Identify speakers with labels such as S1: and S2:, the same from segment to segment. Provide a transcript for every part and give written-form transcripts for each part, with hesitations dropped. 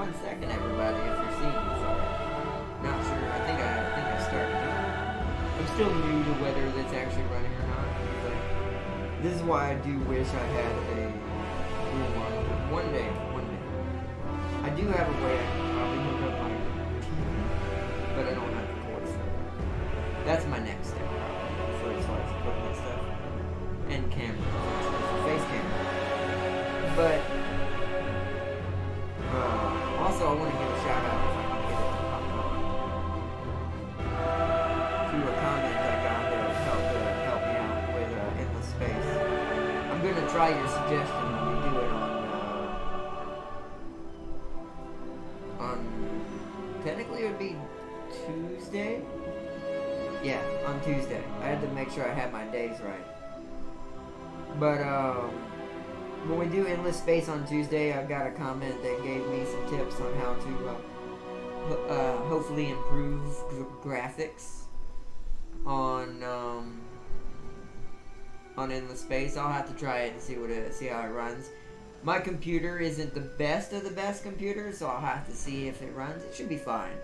S1: 1 second, everybody, if you're seeing this already. Not sure. I think I started it. I'm still new to whether that's actually running or not. But this is why I do wish I had a one day. I do have a way I can probably hook up my TV, but I don't have the cord set up. That's my next step, probably, for as far as equipment stuff and camera, face camera. But also, I want to give a shout out if I can get it to pop up to a comment I got that help me out with Endless Space. I'm gonna try your suggestion when we do it on technically it would be Tuesday. Yeah, on Tuesday. I had to make sure I had my days right. But when we do Endless Space on Tuesday, I've got a comment that gave me some tips on how to hopefully improve graphics on Endless Space. I'll have to try it and see how it runs. My computer isn't the best of the best computers, so I'll have to see if it runs. It should be fine.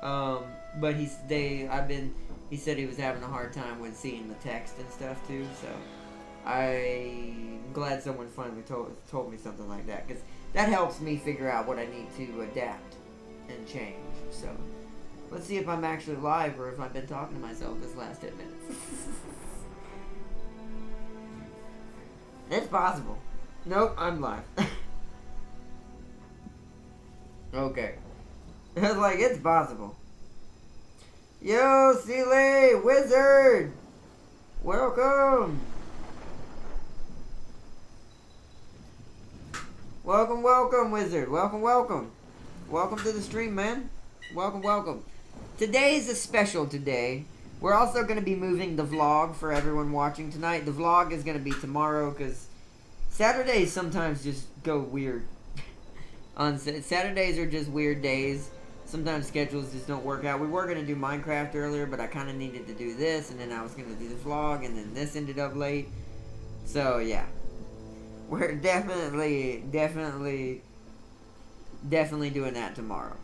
S1: But he said he was having a hard time with seeing the text and stuff too, so I'm glad someone finally told me something like that, because that helps me figure out what I need to adapt and change. So let's see if I'm actually live or if I've been talking to myself this last 10 minutes. It's possible. Nope, I'm live. Okay. I was like, it's possible. Yo, Seeley, Wizard! Welcome! Welcome, Wizard. Welcome. Welcome to the stream, man. Welcome. Today's a special day. We're also going to be moving the vlog for everyone watching tonight. The vlog is going to be tomorrow, because Saturdays sometimes just go weird. Saturdays are just weird days. Sometimes schedules just don't work out. We were going to do Minecraft earlier, but I kind of needed to do this, and then I was going to do the vlog, and then this ended up late. So, yeah. We're definitely doing that tomorrow.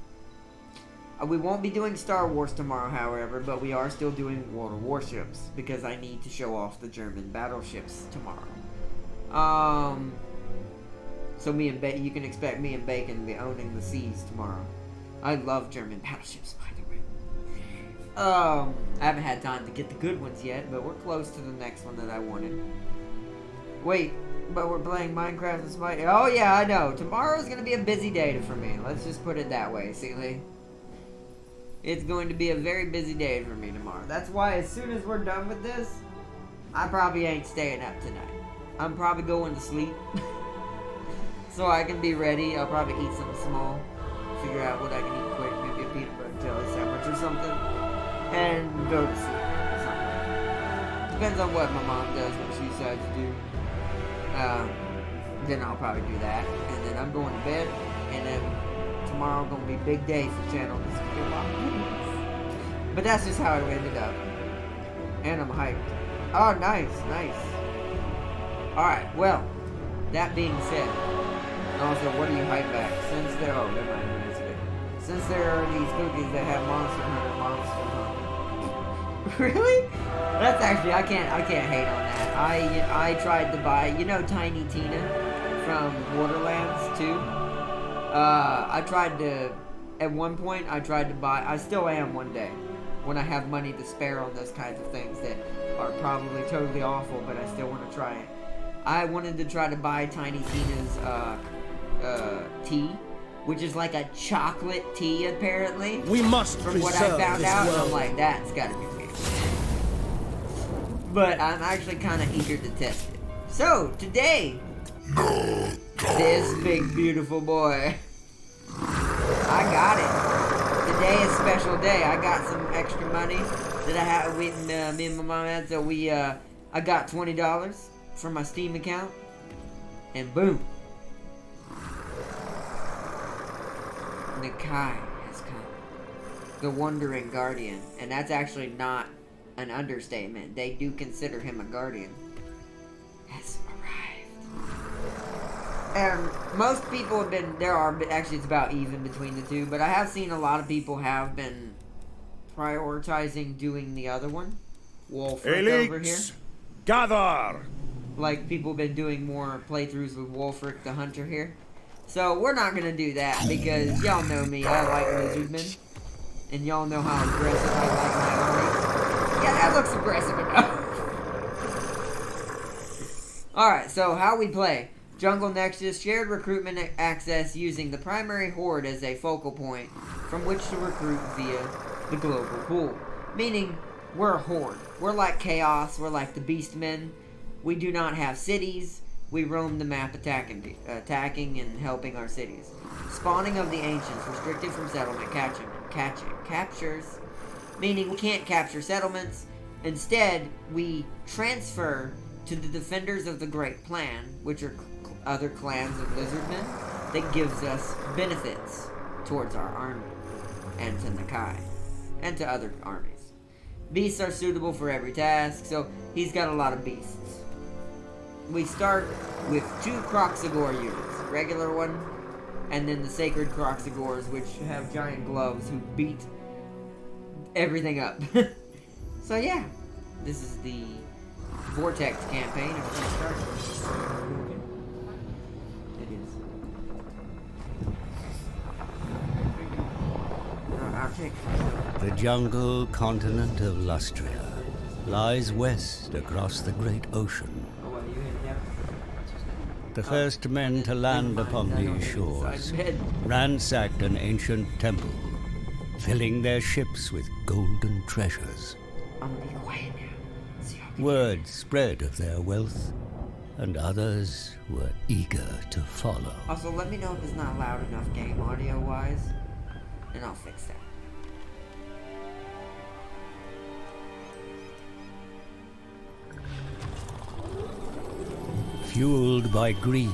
S1: We won't be doing Star Wars tomorrow, however, but we are still doing World of Warships, because I need to show off the German battleships tomorrow. So you can expect me and Bacon to be owning the seas tomorrow. I love German battleships, by the way. I haven't had time to get the good ones yet, but we're close to the next one that I wanted. Wait, but we're playing Minecraft and Smite. Oh yeah, I know. Tomorrow's gonna be a busy day for me. Let's just put it that way, Seeley. It's going to be a very busy day for me tomorrow. That's why as soon as we're done with this, I probably ain't staying up tonight. I'm probably going to sleep. So I can be ready. I'll probably eat something small. Figure out what I can eat quick. Maybe a peanut butter and jelly sandwich or something. And go to sleep. Or something. Depends on what my mom does, what she decides to do. Then I'll probably do that. And then I'm going to bed. And then tomorrow gonna be a big day for channel. This is gonna be a lot of videos. But that's just how it ended up. And I'm hyped. Oh, nice. Alright, well, that being said, also, what do you hype back? Since there are these cookies that have Monster Hunter. Really? That's actually, I can't hate on that. I tried to buy, Tiny Tina from Borderlands 2? At one point, I tried to buy, I still am one day, when I have money to spare on those kinds of things that are probably totally awful, but I still want to try it. I wanted to try to buy Tiny Tina's, tea, which is like a chocolate tea, apparently.
S2: We must
S1: from what I found out, and I'm like, that's gotta be weird. But I'm actually kind of eager to test it. So, today, this big beautiful boy, I got it. Today is a special day. I got some extra money that I had with me and my mom had, so I got $20 from my Steam account, and boom. Nakai has come. The Wandering Guardian. And that's actually not an understatement. They do consider him a guardian. Has arrived. And most people have been, actually it's about even between the two, but I have seen a lot of people have been prioritizing doing the other one. Wolfric over here.
S2: Gather!
S1: Like, people have been doing more playthroughs with Wolfric the Hunter here. So, we're not gonna do that, because y'all know me, I like lizardmen. And y'all know how aggressive I like my army. Yeah, that looks aggressive enough. Alright, so how we play. Jungle Nexus, shared recruitment access using the primary horde as a focal point from which to recruit via the global pool. Meaning, we're a horde. We're like Chaos, we're like the Beastmen. We do not have cities. We roam the map attacking and helping our cities. Spawning of the Ancients, restricted from settlement captures. Meaning, we can't capture settlements. Instead, we transfer to the Defenders of the Great Plan, which are other clans of lizardmen, that gives us benefits towards our army, and to Nakai, and to other armies. Beasts are suitable for every task, so he's got a lot of beasts. We start with 2 Croxagore units, regular one, and then the Sacred Croxagores, which have giant gloves who beat everything up. So yeah, this is the Vortex campaign, and we're going to start. It is. I'll take
S3: The jungle continent of Lustria lies west across the great ocean. The first men to land upon these shores ransacked an ancient temple, filling their ships with golden treasures.
S1: I'm gonna be quiet now.
S3: Word spread of their wealth, and others were eager to follow.
S1: Also, let me know if it's not loud enough game audio-wise, and I'll fix that.
S3: Fueled by greed,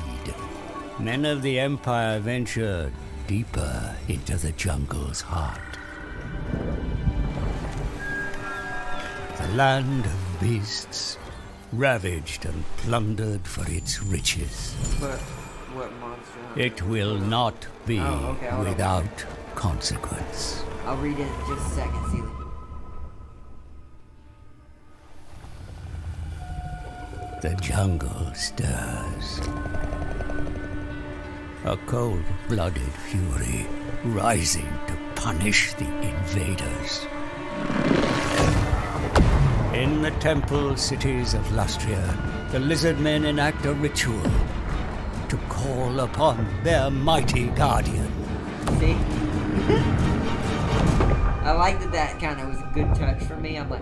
S3: men of the Empire ventured deeper into the jungle's heart. The land of beasts, ravaged and plundered for its riches.
S1: But what monster?
S3: It will not be without consequence.
S1: I'll read it in just a second, Sealy.
S3: The jungle stirs. A cold-blooded fury rising to punish the invaders. In the temple cities of Lustria, the lizardmen enact a ritual to call upon their mighty guardian.
S1: See? I like that kind of was a good touch for me. I'm like...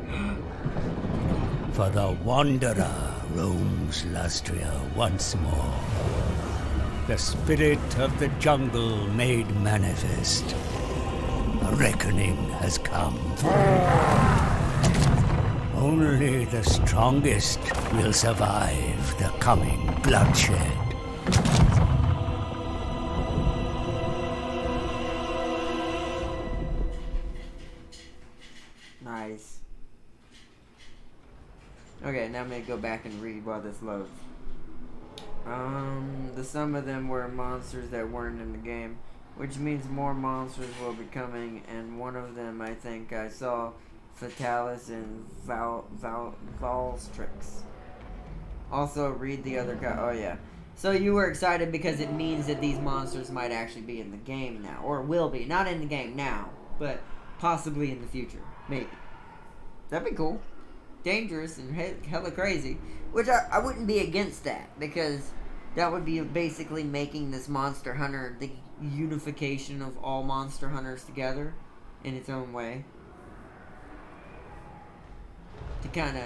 S3: For the Wanderer roams Lustria once more. The spirit of the jungle made manifest. A reckoning has come. Only the strongest will survive the coming bloodshed.
S1: Nice. Okay, now I'm gonna go back and read while this loads. Some of them were monsters that weren't in the game, which means more monsters will be coming, and one of them I think I saw Fatalis and Valstrix. Also, read the other guy. Oh, yeah. So you were excited because it means that these monsters might actually be in the game now. Or will be. Not in the game now, but possibly in the future. Maybe. That'd be cool. Dangerous and hella crazy. Which I wouldn't be against that, because that would be basically making this Monster Hunter the unification of all Monster Hunters together in its own way. To kind of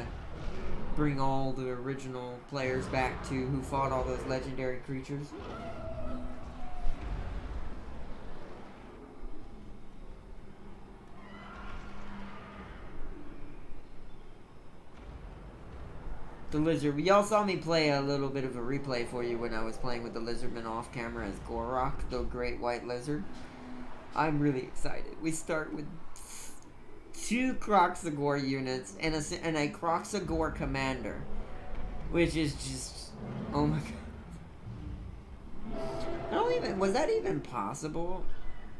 S1: bring all the original players back to who fought all those legendary creatures. The lizard. Y'all saw me play a little bit of a replay for you when I was playing with the lizardman off camera as Croc, the great white lizard. I'm really excited. We start with 2 Croxagore units and a Croxagore commander, which is just, oh my god. was that even possible?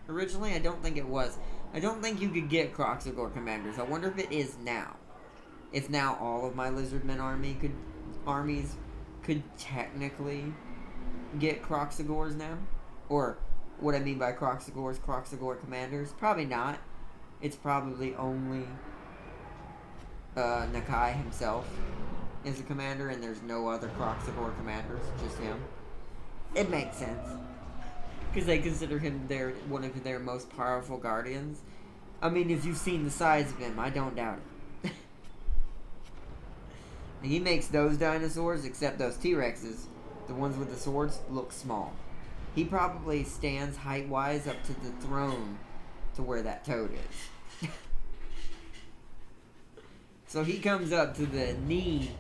S1: Originally, I don't think it was. I don't think you could get Croxagore commanders. I wonder if it is now. If now all of my Lizardmen armies could technically get Croxagores now? Or what I mean by Croxagore commanders? Probably not. It's probably only Nakai himself is a commander, and there's no other Croxagore commanders, just him. It makes sense. Because they consider him one of their most powerful guardians. I mean, if you've seen the size of him, I don't doubt it. He makes those dinosaurs, except those T-Rexes, the ones with the swords, look small. He probably stands height-wise up to the throne to where that toad is. So he comes up to the knee,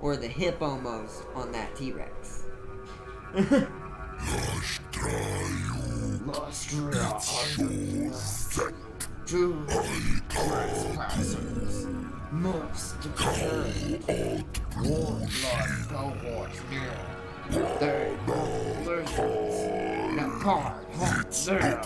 S1: or the hip almost, on that T-Rex. Two trespassers must return. Warlord cohorts near. They are lizards. The card haunts them.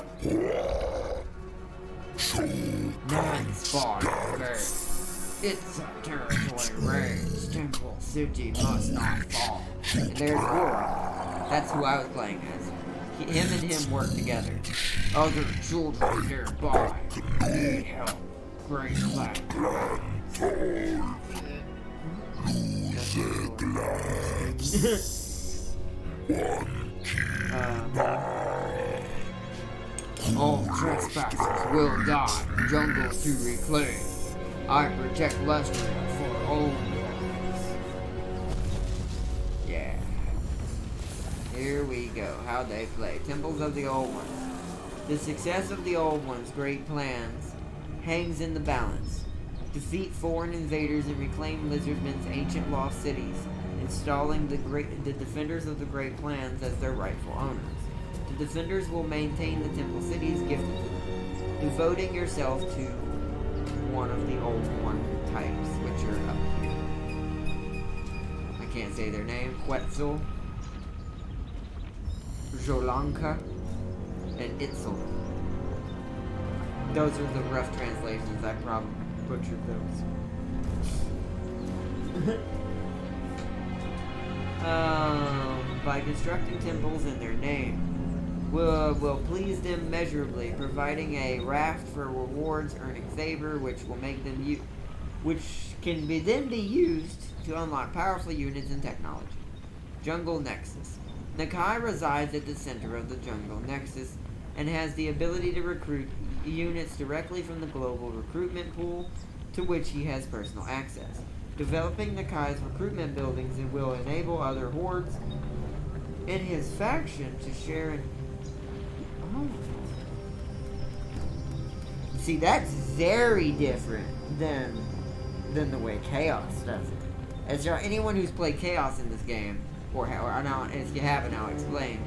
S1: Nine spot face. It's a territory range. Temple City must not fall. And there's Aura. That's who I was playing as. Him and him work together. Other children nearby need help. Great black all trespassers will die. Jungle to reclaim. I protect Lestria for old ones. Yeah. Here we go. How they play. Temples of the Old Ones. The success of the Old Ones' great plans hangs in the balance. Defeat foreign invaders and reclaim Lizardmen's ancient lost cities, installing the defenders of the great plans as their rightful owners. The defenders will maintain the temple cities gifted to them, devoting yourself to one of the Old One types, which are up here. I can't say their name. Quetzal, Jolanka, and Itzel. Those are the rough translations. I probably butchered those. By constructing temples in their name will please them measurably, providing a raft for rewards, earning favor, which will make them which can then be used to unlock powerful units and technology. Jungle Nexus. Nakai resides at the center of the Jungle Nexus and has the ability to recruit units directly from the global recruitment pool to which he has personal access. Developing Nakai's recruitment buildings will enable other hordes in his faction to share in... Oh. See, that's very different than the way Chaos does it. As anyone who's played Chaos in this game, or now, if you haven't, I'll explain.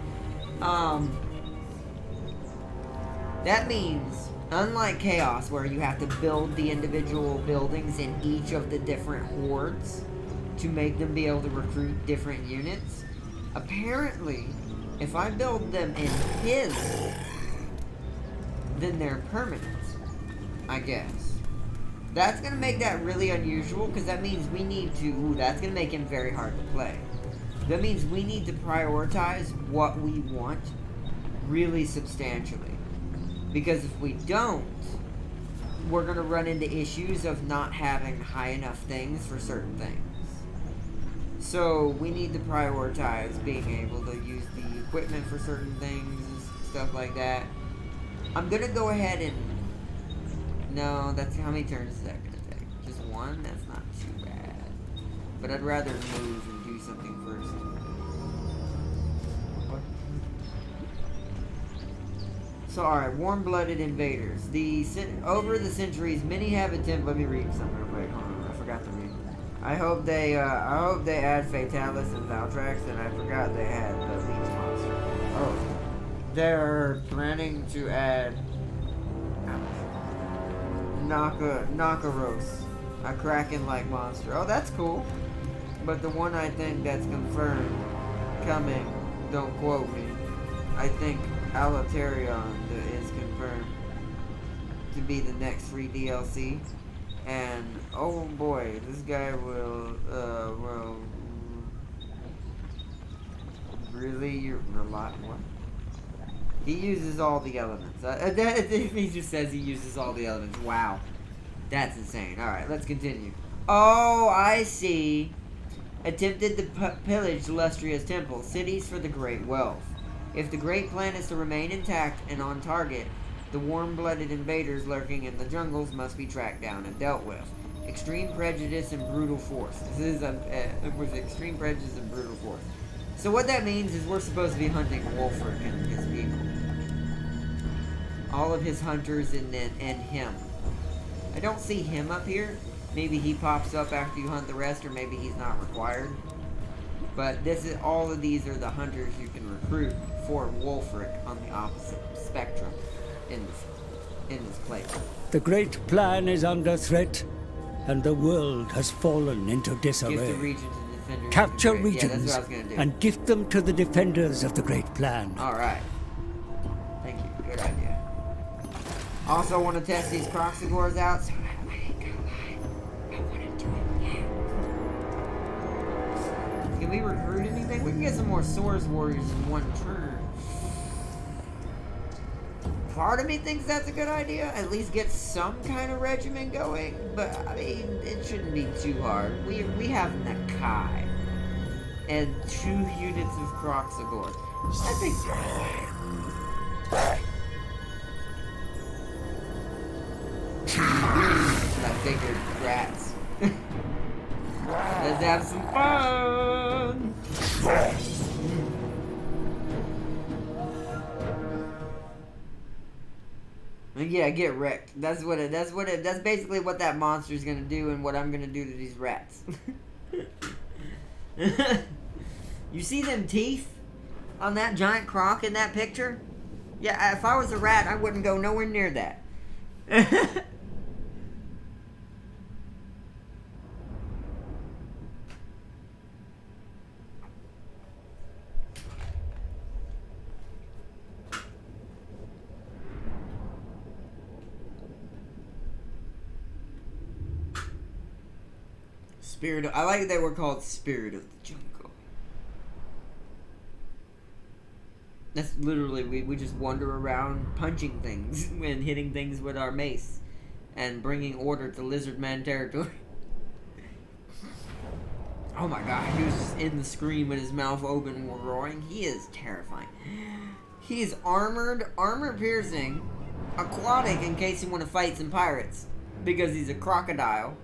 S1: That means, unlike Chaos, where you have to build the individual buildings in each of the different hordes to make them be able to recruit different units, apparently, if I build them in his, then they're permanent, I guess. That's going to make that really unusual, because that means we need to... that's going to make him very hard to play. That means we need to prioritize what we want really substantially. Because if we don't, we're going to run into issues of not having high enough things for certain things. So we need to prioritize being able to use the equipment for certain things and stuff like that. I'm going to go ahead and... No, that's how many turns is that going to take? Just one? That's not too bad. But I'd rather move and do something first. What? So, alright, warm-blooded invaders. Over the centuries, many have attempted... Let me read something real quick. Hold on, I forgot to read. I hope they add Fatalis and Valtrax, and I forgot they had the Leech Monster. Oh. They're planning to add... Nakaros, a Kraken-like monster. Oh, that's cool. But the one I think that's confirmed coming, don't quote me. I think Alaterion is confirmed to be the next free DLC. And, oh boy, this guy will, really, you're relying, what? He uses all the elements. He just says he uses all the elements. Wow. That's insane. Alright, let's continue. Oh, I see. Attempted to pillage Lustria's temple, cities for the great wealth. If the great plan is to remain intact and on target, the warm-blooded invaders lurking in the jungles must be tracked down and dealt with. Extreme prejudice and brutal force. This is with extreme prejudice and brutal force. So what that means is we're supposed to be hunting Wolfric and his people. All of his hunters and him. I don't see him up here. Maybe he pops up after you hunt the rest, or maybe he's not required. But this is all of these are the hunters you can recruit for Wolfric on the opposite spectrum in this place.
S3: The great plan is under threat, and the world has fallen into disarray.
S1: Gift a region to the defenders.
S3: Capture
S1: Yeah,
S3: regions
S1: that's what I was gonna do.
S3: and gift them to the defenders of the great plan.
S1: Alright. Thank you. Good idea. Also want to test these Croxigors out, so I ain't gonna lie. I want to do it now. Can we recruit anything? We can get some more Swords Warriors in one turn. Part of me thinks that's a good idea. At least get some kind of regiment going. But, I mean, it shouldn't be too hard. We have Nakai. And 2 units of Croxigor. I think I figured rats. Let's have some fun! Yeah, get wrecked. That's basically what that monster's gonna do and what I'm gonna do to these rats. You see them teeth on that giant croc in that picture? Yeah, if I was a rat, I wouldn't go nowhere near that. I like that they were called Spirit of the Jungle. That's literally, we just wander around punching things and hitting things with our mace and bringing order to Lizardman territory. Oh my god, he was just in the screen with his mouth open roaring. He is terrifying. He is armored, armor piercing, aquatic in case you want to fight some pirates because he's a crocodile.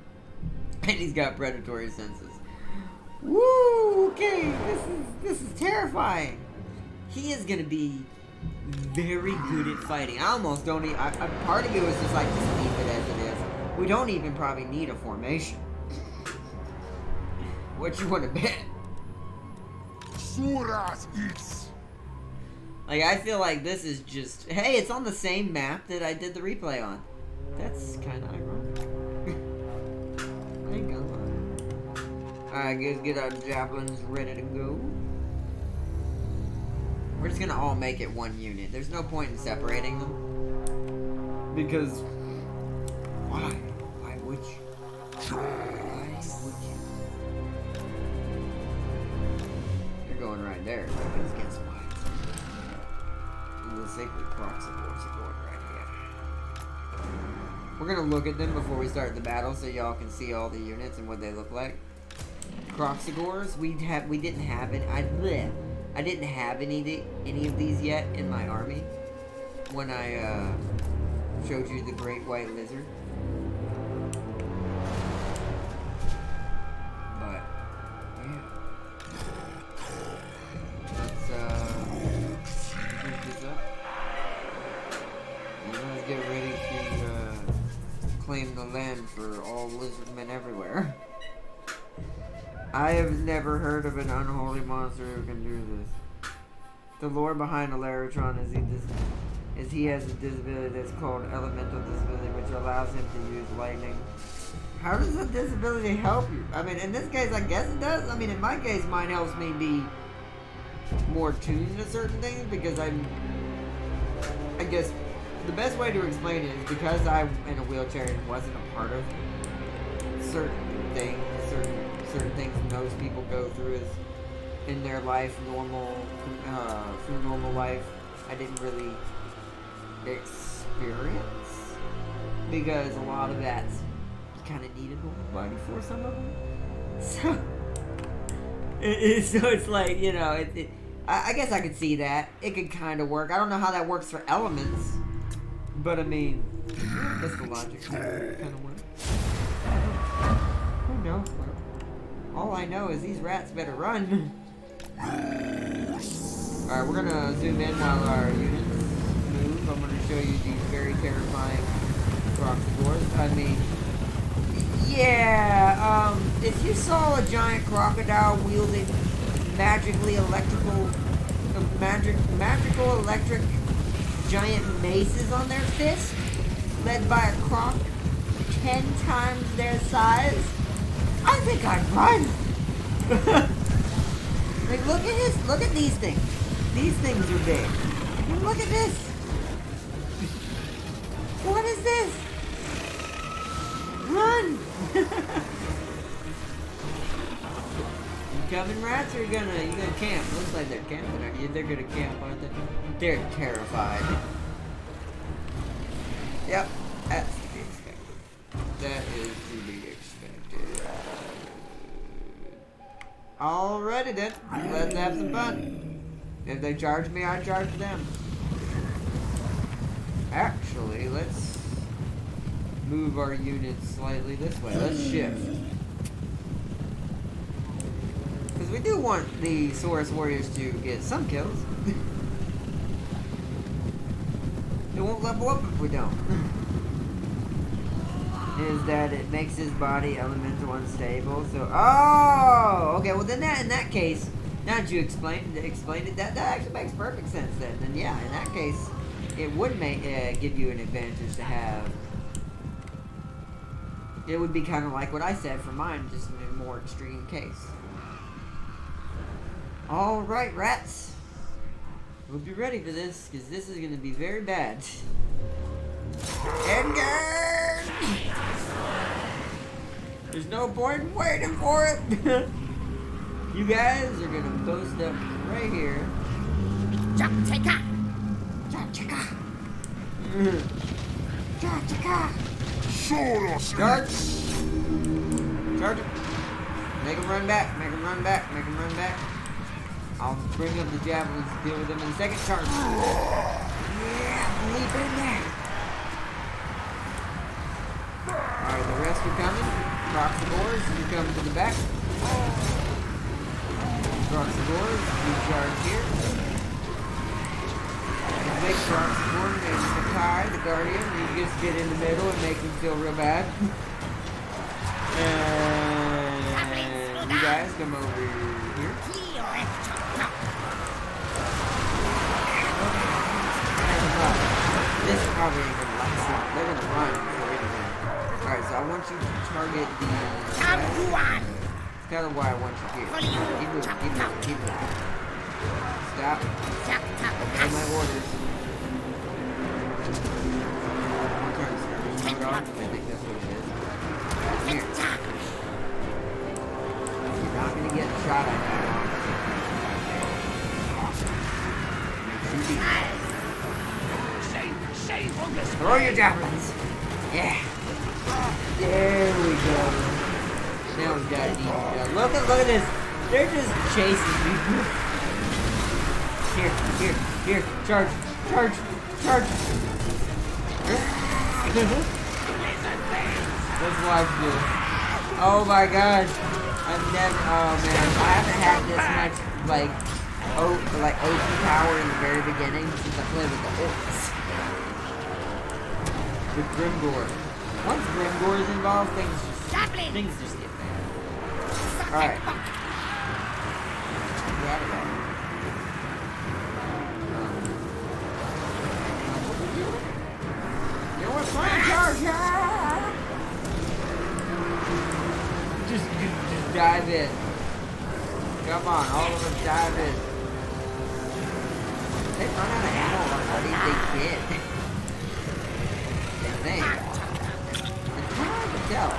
S1: And he's got predatory senses. Woo! Okay, this is terrifying. He is gonna be very good at fighting. I almost don't even. Part of me was just like, just leave it as it is. We don't even probably need a formation. What you want to bet? Like, I feel like this is just. Hey, it's on the same map that I did the replay on. That's kind of ironic. Alright, guys, get our javelins ready to go. We're just gonna all make it one unit. There's no point in separating them. Because... Why? Why would you? Why would you? You're going right there. Because guess what? The sacred Croxigors are going right here. We're gonna look at them before we start the battle so y'all can see all the units and what they look like. Croxigors, we didn't have it. I didn't have any of these yet in my army when I showed you the Great White Lizard. But yeah, let's move this up. And let's get ready to claim the land for all lizardmen everywhere. I have never heard of an unholy monster who can do this. The lore behind Alaritron is he has a disability that's called elemental disability, which allows him to use lightning. How does that disability help you? I mean, in this case, I guess it does. I mean, in my case, mine helps me be more tuned to certain things because I guess the best way to explain it is because I'm in a wheelchair and wasn't a part of certain things most people go through in their life, through normal life. I didn't really experience because a lot of that you kind of need a normal body for some of them. So it's like, you know, I guess I could see that. It could kind of work. I don't know how that works for elements, but I mean, that's the logic. Kind of work. Who knows? All I know is these rats better run. Alright, we're gonna zoom in while our units move. I'm gonna show you these very terrifying Croc doors. I mean, yeah, if you saw a giant crocodile wielding magical electric giant maces on their fists, led by a Croc 10 times their size, I think I'd run. Like, look at these things. These things are big. And look at this. What is this? Run! You coming, rats, or you gonna camp? Looks like they're camping, aren't you? They're gonna camp, aren't they? They're terrified. Yep, that's to be expected. That is to be expected. Alrighty then, let's have some fun. If they charge me, I charge them. Actually, let's move our units slightly this way. Let's shift. Because we do want the Saurus Warriors to get some kills. It won't level up if we don't. Is that it makes his body elemental unstable. So, oh, okay. Well, then in that case, now that you explained it, that actually makes perfect sense. Then yeah, in that case, it would give you an advantage to have. It would be kind of like what I said for mine, just in a more extreme case. All right, rats. We'll be ready for this because this is going to be very bad. Engage! There's no point in waiting for it. You guys are gonna post up right here. Charge! Charge it! Make them run back! Make them run back! Make them run back! I'll bring up the javelins to deal with them in a second. Charge! Yeah, leap in there! Alright, the rest are coming. Crocs the boars, you come to the back. Crocs the boars, you charge here. The big Crocs the board, and the Kai, the guardian, you just get in the middle and make them feel real bad. And you guys come over here. This is probably ain't gonna last long. They're gonna run before anything. Alright, so I want you to target the... It's kind of why I want you here. Keep moving. Stop. Obey my orders. One turn, skirmish mode off. I think that's what it is. Here. You're not gonna get shot at that long. Throw your javelins. Yeah. There we go. Now we've got an easy job. Look at this. They're just chasing me. Here. Charge. Let's watch this. Oh my gosh. Oh man. I haven't had this much like OP power in the very beginning since I played with the orcs. With Grimgore. Once Grimgore is involved, things just get bad. Alright. Grab it all. You know what? Fire charge! Just dive in. Come on, all of us dive in. run out of ammo already? They did. I think. It's hard to tell.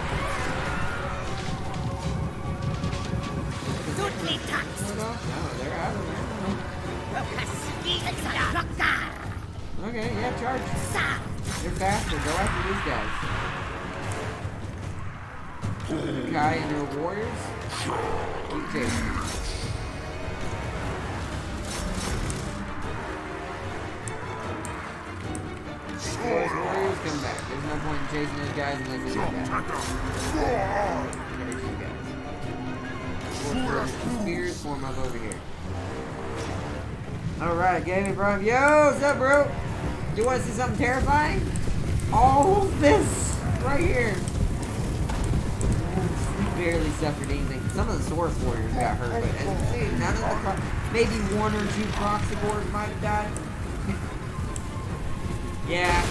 S1: No, they're out of ammo. Okay, yeah, charge. They're faster. Go after these guys. The Kai and her warriors. Keep chasing. Warriors come back. There's no point in chasing those guys unless they get back. There's you guys. Spears form up over here. Alright, Gaming Prime. Yo, what's up, bro? You want to see something terrifying? All this right here. Barely suffered anything. Some of the Source Warriors got hurt, but as you see, none of the maybe one or two Proxigors might have died. Yeah.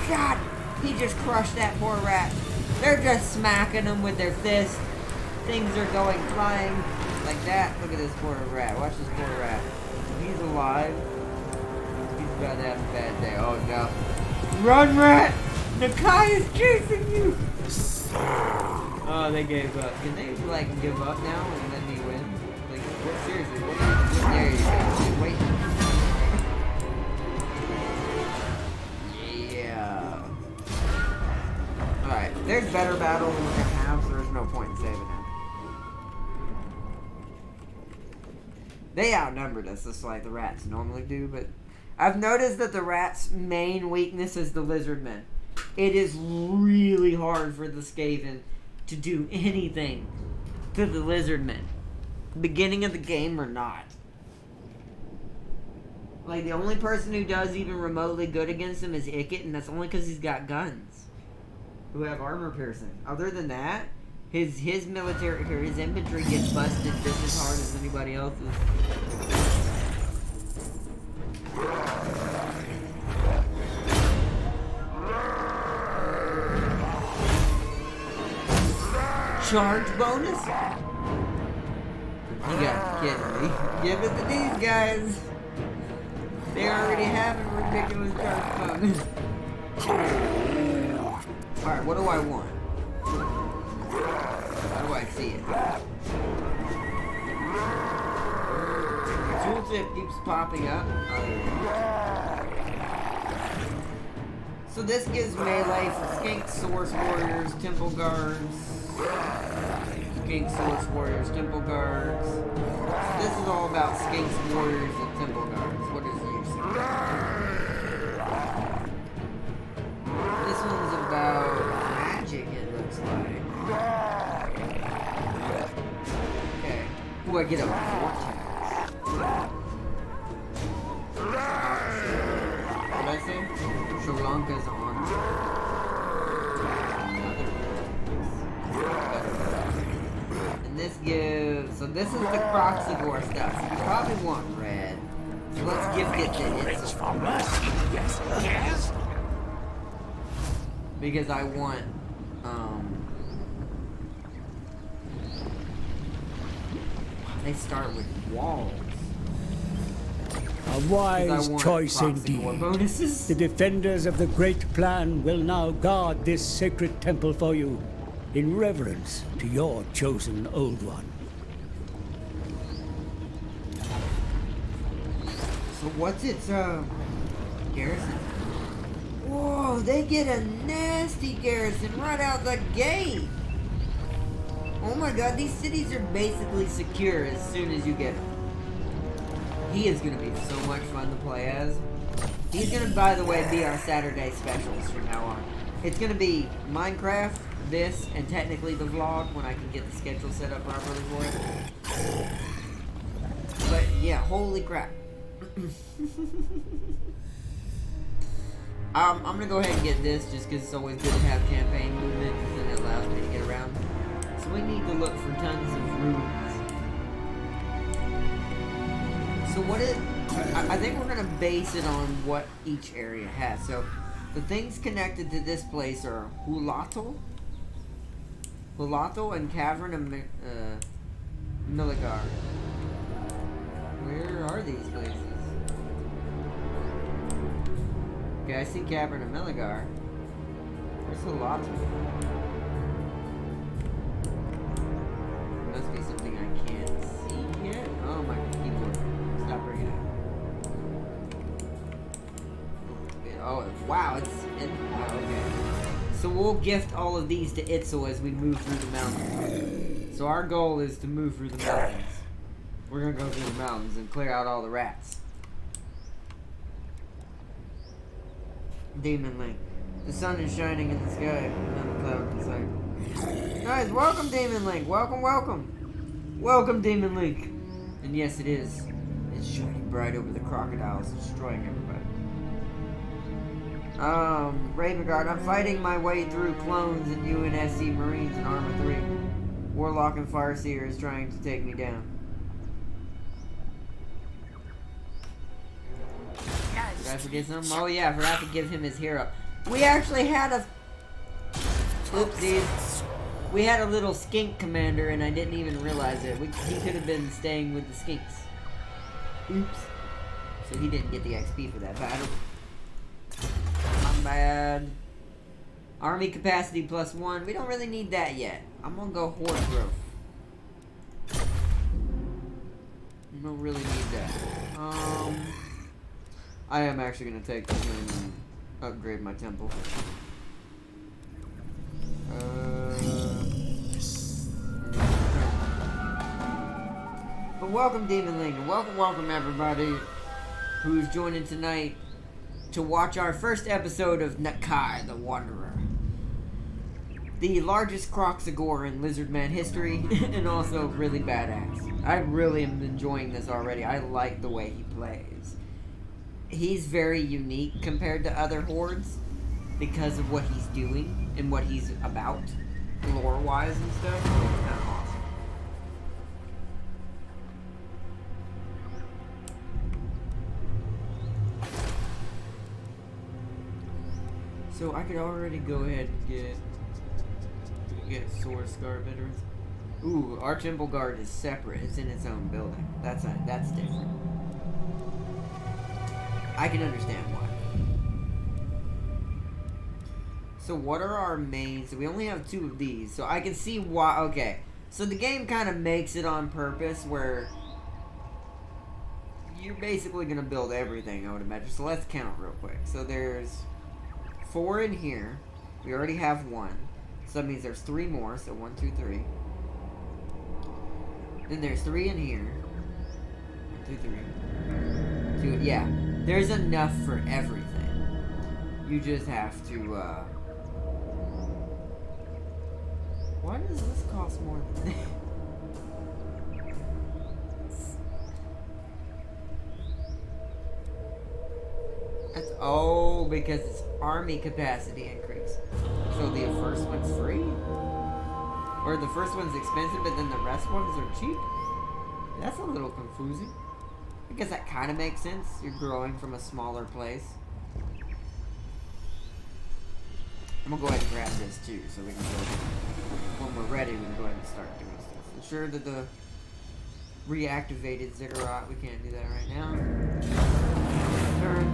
S1: God, he just crushed that poor rat. They're just smacking him with their fists. Things are going flying like that. Look at this poor rat. Watch this poor rat. He's alive. He's about to have a bad day. Oh no. Run, rat! Nakai is chasing you! Oh, they gave up. Can they, like, give up now and let me win? Like, what, seriously, what there you go. Wait. Yeah. Alright, there's better battles than we're gonna have, so there's no point in saving him. They outnumbered us, just like the rats normally do, but I've noticed that the rat's main weakness is the lizardmen. It is really hard for the Skaven to do anything to the lizardmen. Beginning of the game or not. Like, the only person who does even remotely good against him is Icket, and that's only because he's got guns. Who have armor piercing. Other than that, his military, or his infantry gets busted just as hard as anybody else's. Charge bonus? You gotta be kidding me. Give it to these guys. They already have a ridiculous charge bonus. Alright, what do I want? How do I see it? The tooltip keeps popping up. So this gives melee for Skink, Source Warriors, Temple Guards. Skink, Source Warriors, Temple Guards. This is all about Skinks, Warriors, and Temple Guards. What is use? This one's about magic, it looks like. Okay. Ooh, I get a vortex. What did I say? Sri Lanka's on. And this gives... So this is the Croxigor stuff. So you probably want red. So let's gift it to it.
S2: Yes.
S1: Because I want... They start with walls.
S3: A wise choice indeed.
S1: Bonuses.
S3: The defenders of the great plan will now guard this sacred temple for you, in reverence to your chosen old one.
S1: So what's its garrison? Whoa, they get a nasty garrison right out the gate. Oh my god, these cities are basically secure as soon as you get them. He is going to be so much fun to play as. He's going to, by the way, be our Saturday specials from now on. It's going to be Minecraft, this, and technically the vlog when I can get the schedule set up properly for it. But yeah, holy crap. I'm going to go ahead and get this just because it's always good to have campaign movement because then it allows me to get around. So we need to look for tons of ruins. So what it... I think we're going to base it on what each area has. So the things connected to this place are Hulato and Cavern of Miligar. Where are these places? Okay, I see Cavern of Meligar. There's a lot to it. Must be something I can't see yet. Oh my keyboard. Stop bringing it. Oh, wow, it's in. Oh, okay. So we'll gift all of these to Itzel as we move through the mountains. So our goal is to move through the mountains. We're gonna go through the mountains and clear out all the rats. Demon Link. The sun is shining in the sky, not a cloud in sight. Guys, welcome Demon Link. Welcome, welcome. Welcome Demon Link. And yes, it is. It's shining bright over the crocodiles, destroying everybody. Ravengard, I'm fighting my way through clones and UNSC Marines in Armor 3. Warlock and Fireseer is trying to take me down. Did I forget something? Oh yeah, I forgot to give him his hero. We actually had a... Oopsies. We had a little skink commander and I didn't even realize it. He could have been staying with the skinks. Oops. So he didn't get the XP for that battle. My bad. Army capacity +1. We don't really need that yet. I'm gonna go horde growth. We don't really need that. I am actually gonna take this and upgrade my temple. But welcome Demon Link, and welcome everybody who's joining tonight to watch our first episode of Nakai the Wanderer. The largest Crocsagore in Lizardman history, and also really badass. I really am enjoying this already. I like the way he plays. He's very unique compared to other hordes because of what he's doing and what he's about, lore-wise and stuff. It's kind of awesome. So I could already go ahead and get Sword Scar veterans. Ooh, our Temple Guard is separate. It's in its own building. That's different. I can understand why. So what are our main... So we only have 2 of these. So I can see why... Okay. So the game kind of makes it on purpose where... You're basically going to build everything, I would imagine. So let's count real quick. So there's 4 in here. We already have 1. So that means there's 3 more. So 1, 2, 3. Then there's 3 in here. 1, 2, 3. 2, yeah. There's enough for everything. You just have to, Why does this cost more than that? That's, oh, because it's army capacity increase. So the first one's free? Or the first one's expensive, but then the rest ones are cheap? That's a little confusing. I guess that kind of makes sense. You're growing from a smaller place. I'm gonna go ahead and grab this too, so we can go. When we're ready, we can go ahead and start doing stuff. Ensure that the reactivated ziggurat. We can't do that right now. Turn.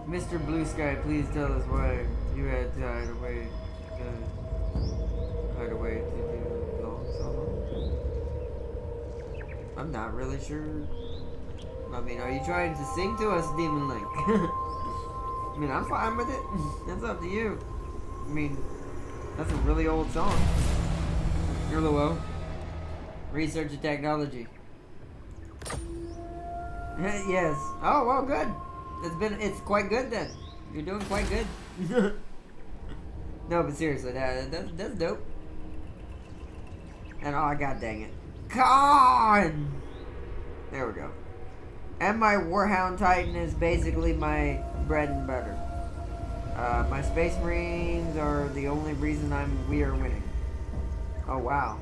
S1: Mr. Blue Sky, please tell us why you had to hide away to do long solo. I'm not really sure. I mean, are you trying to sing to us, Demon Link? I mean, I'm fine with it. That's up to you. I mean, that's a really old song. You're low. Research and technology. Yes. Oh, well, good. It's quite good then. You're doing quite good. No, but seriously, that's dope. And oh, god dang it. God! There we go. And my Warhound Titan is basically my bread and butter. My Space Marines are the only reason we are winning. Oh wow.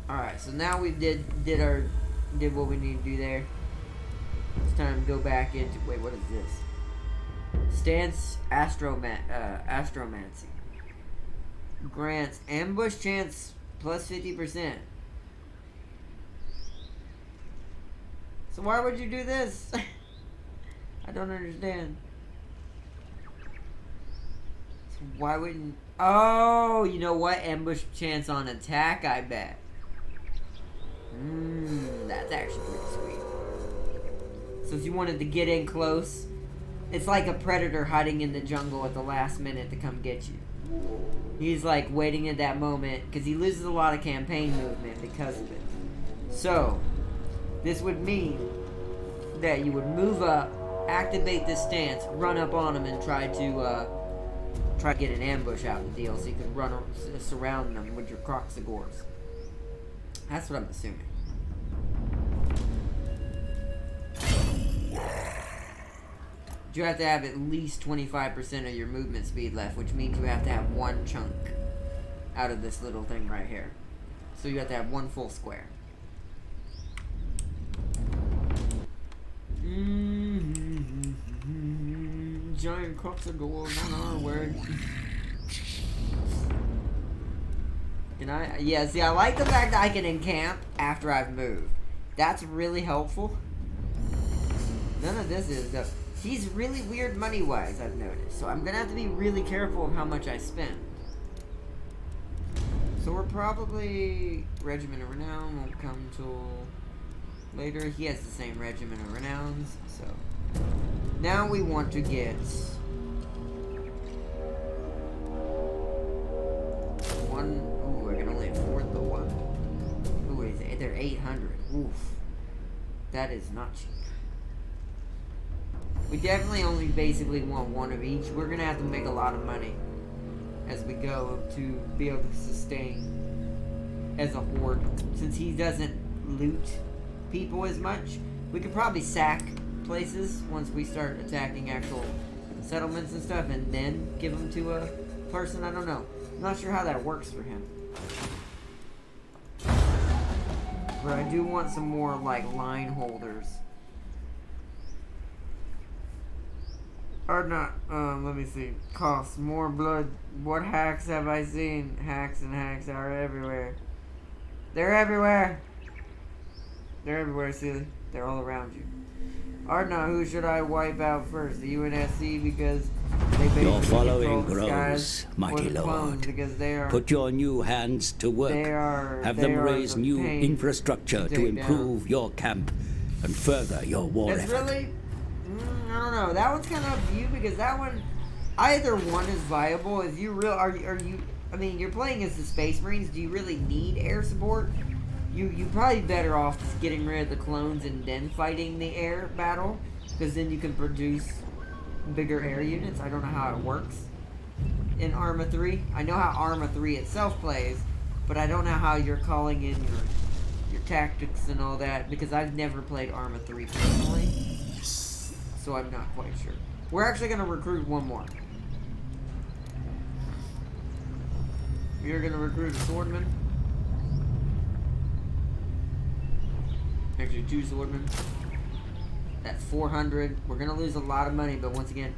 S1: Alright, so now we did what we need to do there. It's time to go back into wait, what is this? Stance Astromancy. Grants ambush chance plus 50%. So why would you do this? don't understand. So why wouldn't... Oh, you know what? Ambush chance on attack, I bet. That's actually pretty sweet. So if you wanted to get in close, it's like a predator hiding in the jungle at the last minute to come get you. He's like waiting at that moment because he loses a lot of campaign movement because of it. So this would mean that you would move up, activate this stance, run up on him, and try to get an ambush out the deal so you can surround them with your Crocsagores. That's what I'm assuming. You have to have at least 25% of your movement speed left, which means you have to have one chunk out of this little thing right here. So you have to have one full square. Giant Crocsagores on our word. Can I? Yeah, see, I like the fact that I can encamp after I've moved. That's really helpful. None of this is, though. He's really weird money-wise, I've noticed. So I'm going to have to be really careful of how much I spend. So we're probably... Regiment of Renown won't come till later. He has the same Regiment of Renowns, so... Now we want to get... one... Ooh, I can only afford the one. Ooh, they're 800. Oof. That is not cheap. We definitely only basically want one of each. We're going to have to make a lot of money as we go to be able to sustain as a horde. Since he doesn't loot people as much, we could probably sack places once we start attacking actual settlements and stuff and then give them to a person. I don't know. I'm not sure how that works for him. But I do want some more, like, line holders. Or not, let me see. Costs more blood. What hacks have I seen? Hacks and hacks are everywhere. They're everywhere. They're everywhere, Sealy. They're all around you. Ardna, who should I wipe out first? The UNSC because they basically
S3: your following
S1: control the
S3: grows,
S1: skies,
S3: mighty
S1: or the clones
S3: lord.
S1: because they are,
S3: Put your new hands to work. Have them raise new infrastructure to improve your camp and further your war
S1: It's
S3: effort.
S1: really... I don't know. That one's kind of up to you because that one, either one is viable. If you real are you? I mean, you're playing as the Space Marines. Do you really need air support? You probably better off just getting rid of the clones and then fighting the air battle, because then you can produce bigger air units. I don't know how it works in Arma 3. I know how Arma 3 itself plays, but I don't know how you're calling in your tactics and all that because I've never played Arma 3 personally. So I'm not quite sure. We're actually going to recruit one more. We're going to recruit a swordman. Actually, 2 swordmen. That's 400. We're going to lose a lot of money, but once again,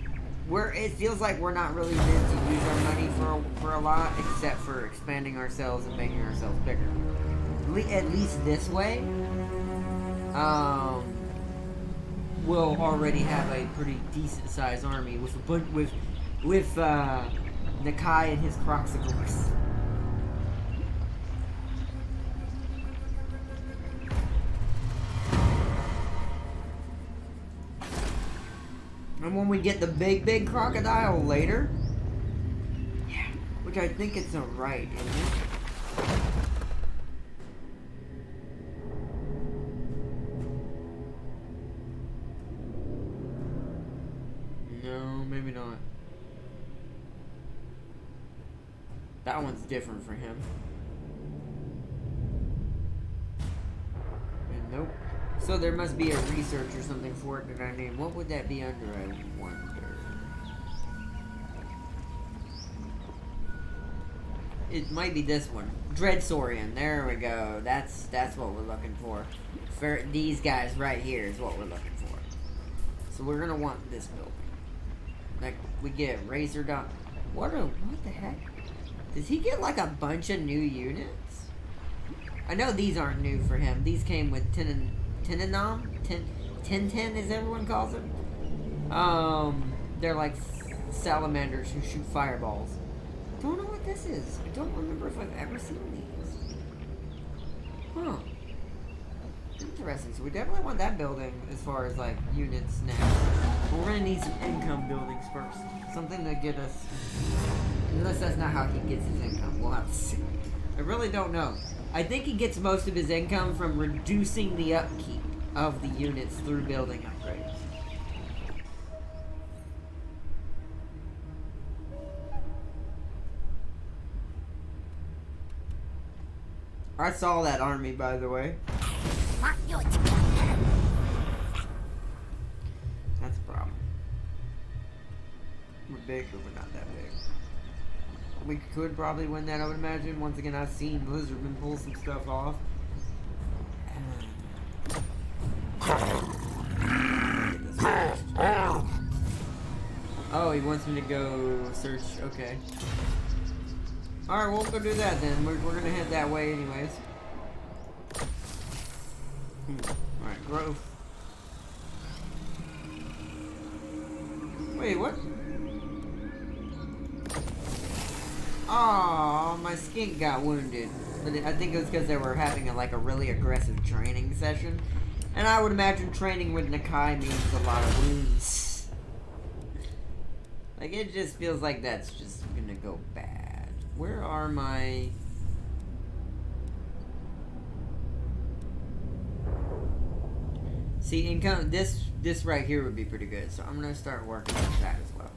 S1: it feels like we're not really meant to use our money for a lot, except for expanding ourselves and making ourselves bigger. At least this way. We'll already have a pretty decent sized army with Nakai and his Crocsagores. And when we get the big crocodile later, yeah, which I think it's a right, isn't it? Maybe not. That one's different for him. And nope. So there must be a research or something for it that I name. What would that be under, I wonder? It might be this one. Dreadsaurian. There we go. That's what we're looking for. For these guys right here is what we're looking for. So we're gonna want this building. Like, we get Razor Dot. What the heck? Does he get like a bunch of new units? I know these aren't new for him. These came with Tenenom? Ten as everyone calls it. They're like salamanders who shoot fireballs. Don't know what this is. I don't remember if I've ever seen these. Huh. Interesting. So we definitely want that building as far as like units next. But we're gonna need some income buildings first. Something to get us. Unless that's not how he gets his income. We'll have to see. I really don't know. I think he gets most of his income from reducing the upkeep of the units through building upgrades. I saw that army, by the way. That's a problem. We're big, but we're not that big. We could probably win that, I would imagine. Once again, I've seen Lizardman pull some stuff off. Oh, he wants me to go search. Okay. Alright, we'll go do that then. We're gonna head that way anyways. Alright, growth. Wait, what? Oh, my skink got wounded. But I think it was because they were having a really aggressive training session. And I would imagine training with Nakai means a lot of wounds. Like, it just feels like that's just gonna go bad. Where are my... See, income, this right here would be pretty good. So I'm gonna start working on that as well.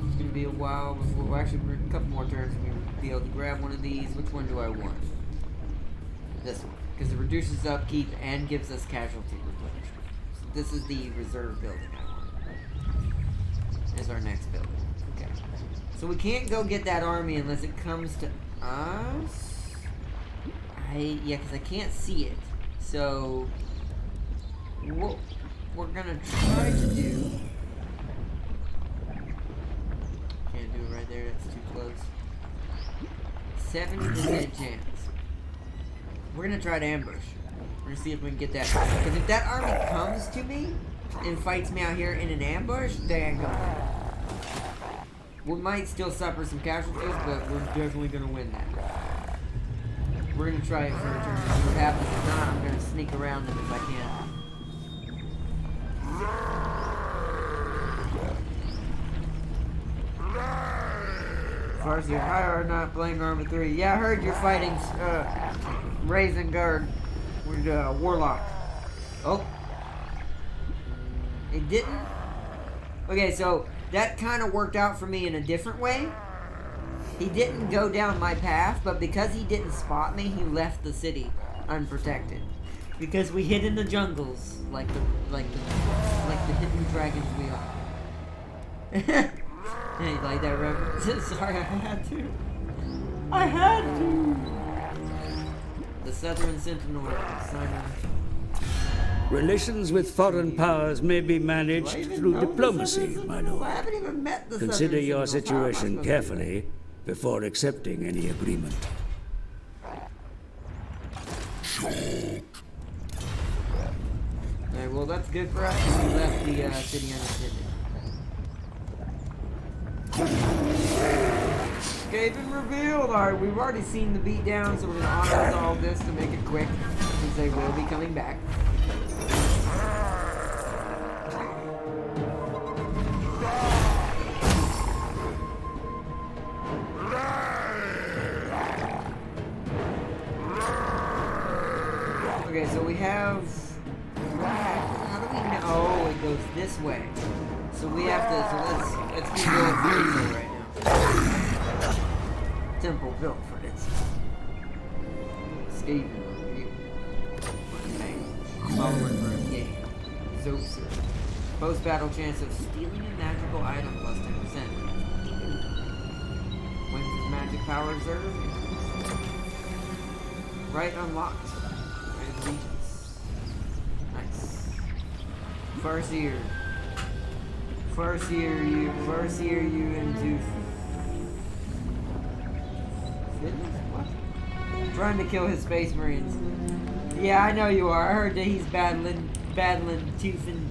S1: It's gonna be a while before, well, actually, a couple more turns and we'll be able to grab one of these. Which one do I want? This one, because it reduces upkeep and gives us casualty replenishment. So this is the reserve building I want. Is our next building. Okay. So we can't go get that army unless it comes to us. Yeah, because I can't see it. So, what we're gonna try to do. Can't do it right there, that's too close. 70% chance. We're gonna try to ambush. We're gonna see if we can get that. Because if that army comes to me and fights me out here in an ambush, they ain't gonna win. We might still suffer some casualties, but we're definitely gonna win that. We're gonna try it for a turn. See what happens. If not, I'm gonna sneak around them if I can. Farsi, I are not playing Arma 3. Yeah, I heard you're fighting Raisin Guard with Warlock. Oh. It didn't? Okay, so that kind of worked out for me in a different way. He didn't go down my path, but because he didn't spot me, he left the city unprotected. Because we hid in the jungles, like the hidden dragons we are. Hey, you like that reference? Sorry, I had to. I had to. The Southern Sentinel, Simon.
S3: Relations with foreign powers may be managed through diplomacy, my lord.
S1: I haven't even met the
S3: Consider
S1: Southern
S3: your
S1: Sentinel.
S3: situation carefully before accepting any agreement.
S1: Alright, well that's good for us. We left the city unattended. Escape and revealed! Alright, we've already seen the beatdown, so we're gonna auto-resolve this to make it quick, since they will be coming back. Okay, so we have... How do we know? Oh, it goes this way. So we have to... So let's be real temple right now. Temple built for this. Escape and review. Following for a game. Zoser. Post-battle chance of stealing a magical item plus 10%. When does magic power reserve? Right unlocked. Allegiance. Nice. Farseer you into fitness? What? Trying to kill his space marines. Yeah, I know you are. I heard that he's battling tooth and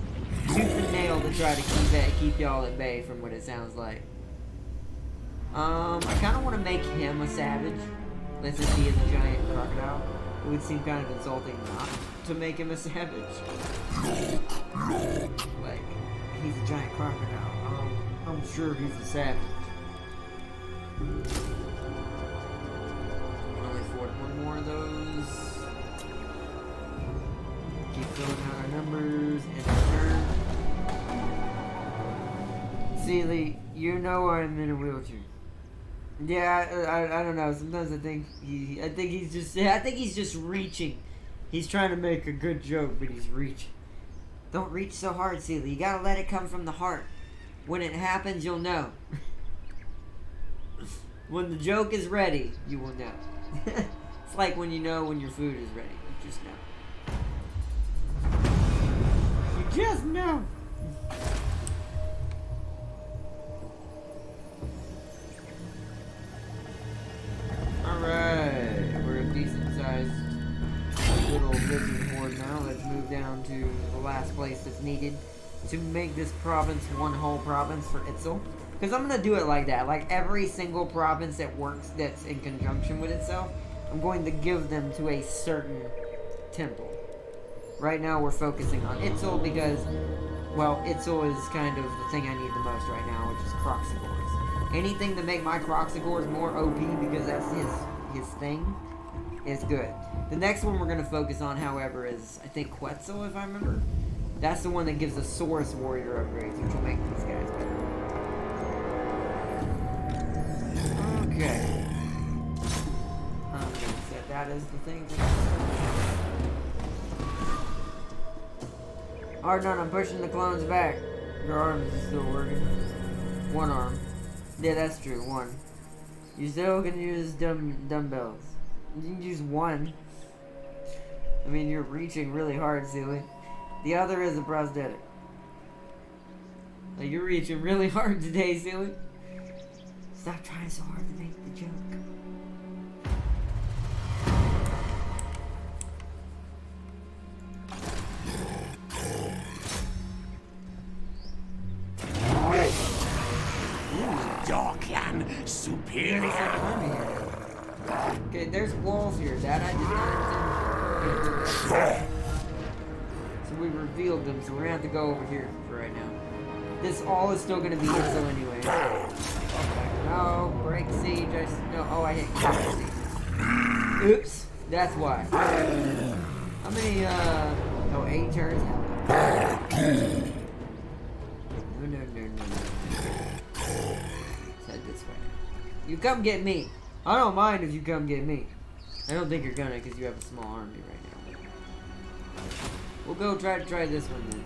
S1: nail to try to keep y'all at bay, from what it sounds like. I kind of want to make him a savage. Let's just he is a giant crocodile. It would seem kind of insulting not to make him a savage. Like, he's a giant crocodile. I'm sure he's a savage. Only afford one more of those. Keep filling out our numbers and our turn. Seeley, you know I'm in a wheelchair. Yeah, I don't know. Sometimes I think he's just reaching. He's trying to make a good joke, but he's reaching. Don't reach so hard, Seeley. You gotta let it come from the heart. When it happens, you'll know. When the joke is ready, you will know. It's like when you know when your food is ready. You just know. You just know. Alright, we're a decent sized little lizard horde now. Let's move down to the last place that's needed to make this province one whole province for Itzel. Because I'm going to do it like that. Like every single province that works that's in conjunction with itself, I'm going to give them to a certain temple. Right now we're focusing on Itzel because, well, Itzel is kind of the thing I need the most right now, which is Croxigores. Anything to make my Croxigores more OP, because that's his thing, is good. The next one we're going to focus on, however, is, I think, Quetzal, if I remember. That's the one that gives the Saurus Warrior upgrades, which will make these guys better. Okay. I'm going to set that as the thing. Hard on, I'm pushing the clones back. Your arms is still working. One arm. Yeah, that's true. One. You still can use dumbbells. You can use one. I mean, you're reaching really hard, Seeley. The other is a prosthetic. Like, you're reaching really hard today, Seeley. Stop trying so hard to make the joke.
S2: Dorkian superior.
S1: Okay, there's walls here. That I did not intend. So we revealed them, so we're gonna have to go over here for right now. This all is still gonna be Itzel anyway. No, break siege. Oh, I hit siege. Oops, that's why. How many? 8 turns. No. Head this way. You come get me. I don't mind if you come get me. I don't think you're gonna, because you have a small army right now. We'll go try this one then.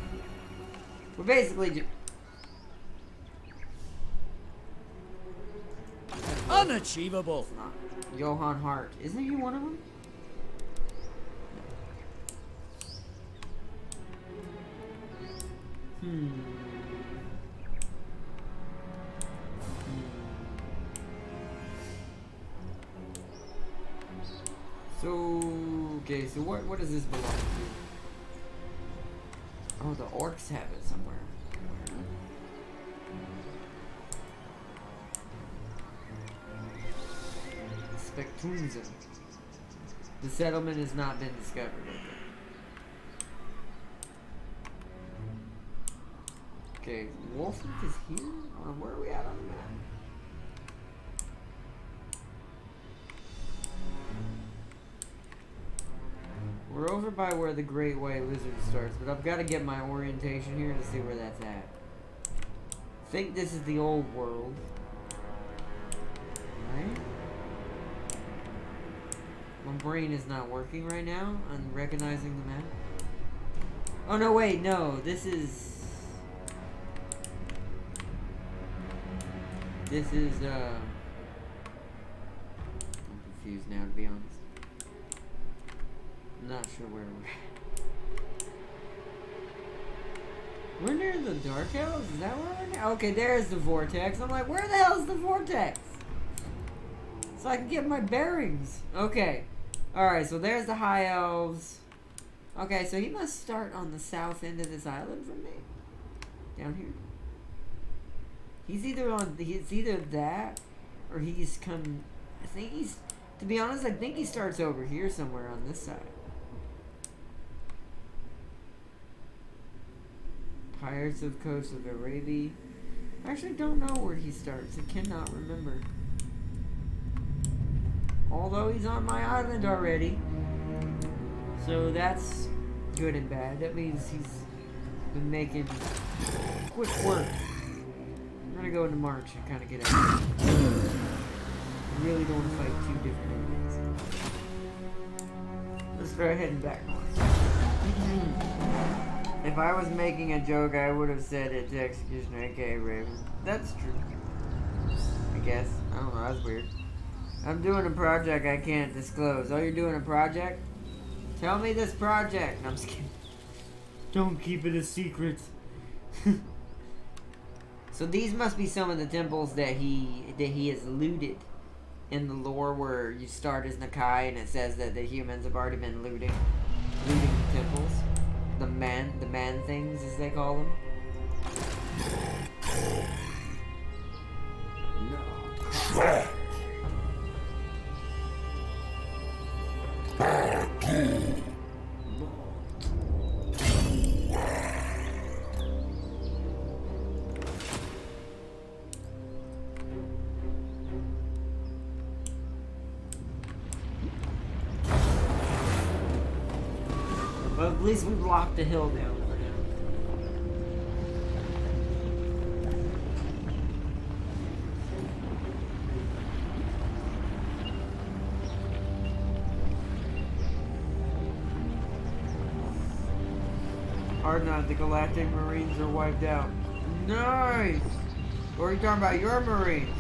S1: We're basically just...
S2: Unachievable.
S1: Johann Hart. Isn't he one of them? So, okay, so what does this belong to? Oh, the orcs have it somewhere. Spectunza. The settlement has not been discovered. Okay, Wolfsmith is here? Or where are we at on the map? We're over by where the Great White Lizard starts, but I've got to get my orientation here to see where that's at. I think this is the old world. Right? My brain is not working right now on recognizing the map. Oh no, wait, no, this is... I'm confused now, to be honest. I'm not sure where we're at. We're near the Dark Elves? Is that where we're near? Okay, there's the vortex. I'm like, where the hell is the vortex? So I can get my bearings. Okay. Alright, so there's the High Elves. Okay, so he must start on the south end of this island from me. Down here. He's either that, or he's come... I think he's... To be honest, I think he starts over here somewhere on this side. Pirates of Coast of Arabia. I actually don't know where he starts. I cannot remember. Although he's on my island already. So that's good and bad. That means he's been making quick work. I'm gonna go into March and kind of get out. I really don't want to fight two different enemies. Let's start heading back north. If I was making a joke, I would have said it to Executioner, aka Raven. That's true. I guess. I don't know, that's weird. I'm doing a project I can't disclose. Oh, you're doing a project? Tell me this project. No, I'm just kidding. Don't keep it a secret. So these must be some of the temples that he has looted in the lore, where you start as Nakai and it says that the humans have already been looting the temples. The man things, as they call them. No. Well, at least we've locked the hill down for now. Or not, the Galactic Marines are wiped out. Nice! What are you talking about? Your Marines?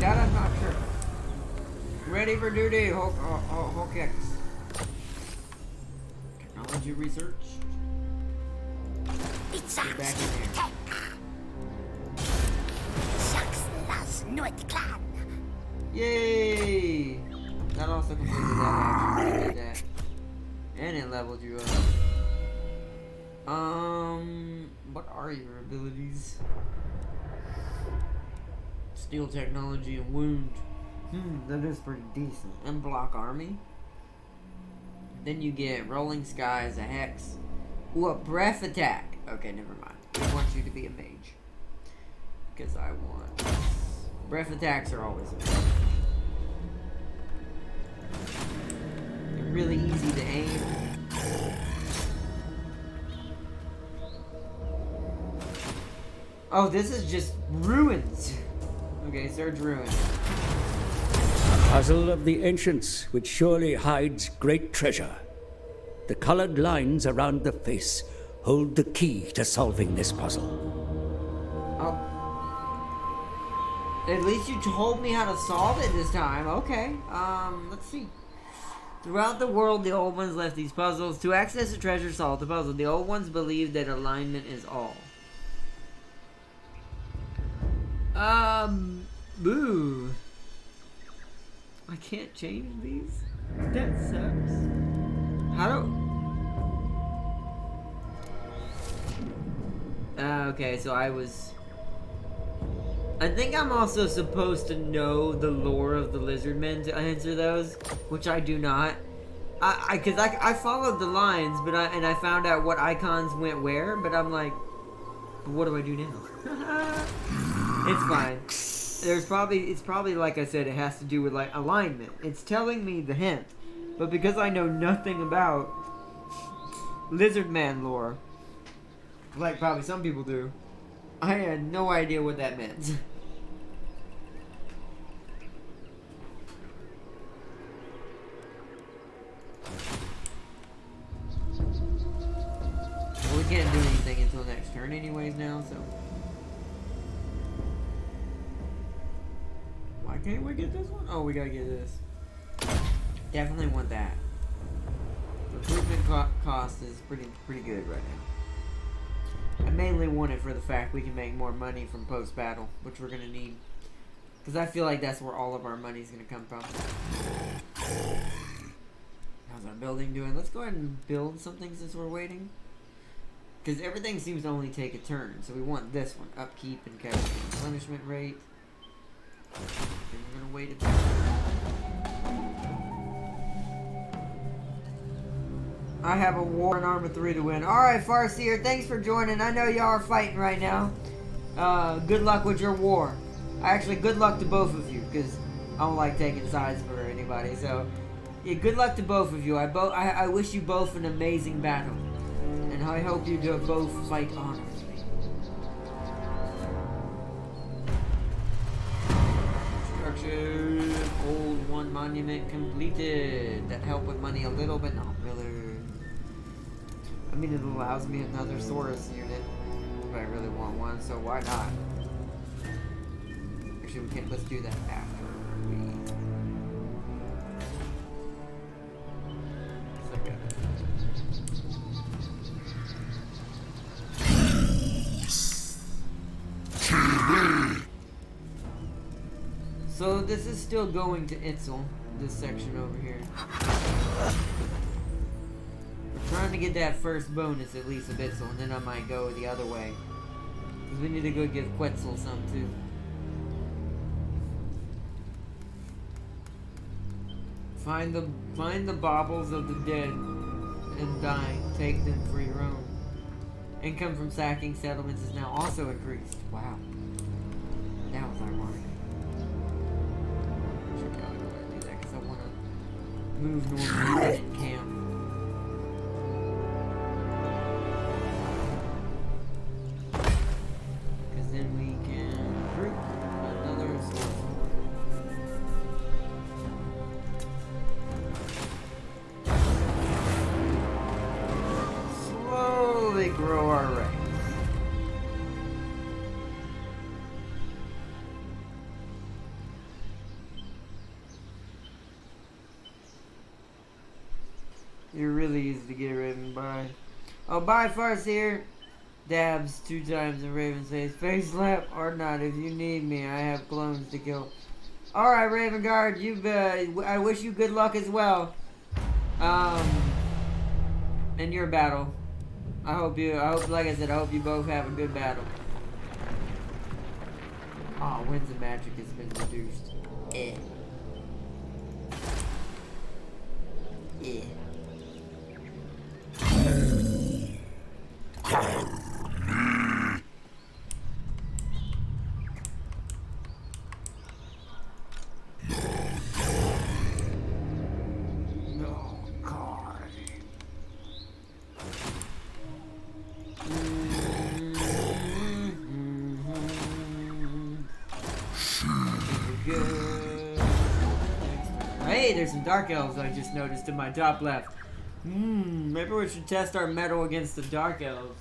S1: That I'm not sure. Ready for duty, Hulk X. Technology research.
S4: It's
S1: Get back in here. Yay! That also completed that action. Did that. And it leveled you up. What are your abilities? Steel technology and wound. That is pretty decent. And block army. Then you get rolling skies, a hex. Ooh, a breath attack. Okay, never mind. I want you to be a mage. Because I want... Breath attacks are always amazing. They're really easy to aim. Oh, this is just ruins. Okay, Surge Ruins.
S3: Puzzle of the ancients, which surely hides great treasure. The colored lines around the face hold the key to solving this puzzle.
S1: Oh. At least you told me how to solve it this time. Okay. Let's see. Throughout the world, the old ones left these puzzles. To access a treasure, solve the puzzle. The old ones believed that alignment is all. Boo. I can't change these? That sucks. How do... okay, so I think I'm also supposed to know the lore of the lizardmen to answer those, which I do not. Cause I followed the lines, but I found out what icons went where, but I'm like, what do I do now? It's fine. It's probably like I said, it has to do with like alignment. It's telling me the hint, but because I know nothing about Lizardman lore, like probably some people do, I had no idea what that meant. Well, we can't do anything until next turn anyways now, so... Why can't we get this one? Oh, we gotta get this. Definitely want that. Recruitment cost is pretty good right now. I mainly want it for the fact we can make more money from post-battle, which we're gonna need. Because I feel like that's where all of our money's going to come from. How's our building doing? Let's go ahead and build something since we're waiting. Because everything seems to only take a turn. So we want this one. Upkeep and casualty replenishment rate. And we're going to wait a bit. I have a war in Armor 3 to win. Alright, Farseer, thanks for joining. I know y'all are fighting right now. Good luck with your war. Actually, good luck to both of you, because I don't like taking sides for anybody. So, yeah, good luck to both of you. I wish you both an amazing battle. And I hope you do both fight honorably. Construction. Old one monument completed. That helped with money a little, but not really. I mean, it allows me another Saurus unit if I really want one, so why not? Actually, we can't. Let's do that after we. So this is still going to Itzel, this section over here. Trying to get that first bonus at least of Itzel, and then I might go the other way. Because we need to go give Quetzal some too. Find the baubles of the dead and dying. Take them for your own. Income from sacking settlements is now also increased. Wow. That was ironic. I should probably go ahead and do that because I want to move normally in camp. Grow our ranks. You're really easy to get Raven by. Oh, bye, Farseer. Dabs 2 times in Raven's face. Face slap or not. If you need me, I have clones to kill. Alright, Raven Guard, I wish you good luck as well. In your battle. I hope, like I said, I hope you both have a good battle. Oh, Winds of Magic has been reduced. Eh. Eh. Hey, there's some Dark Elves I just noticed in my top left. Maybe we should test our metal against the Dark Elves.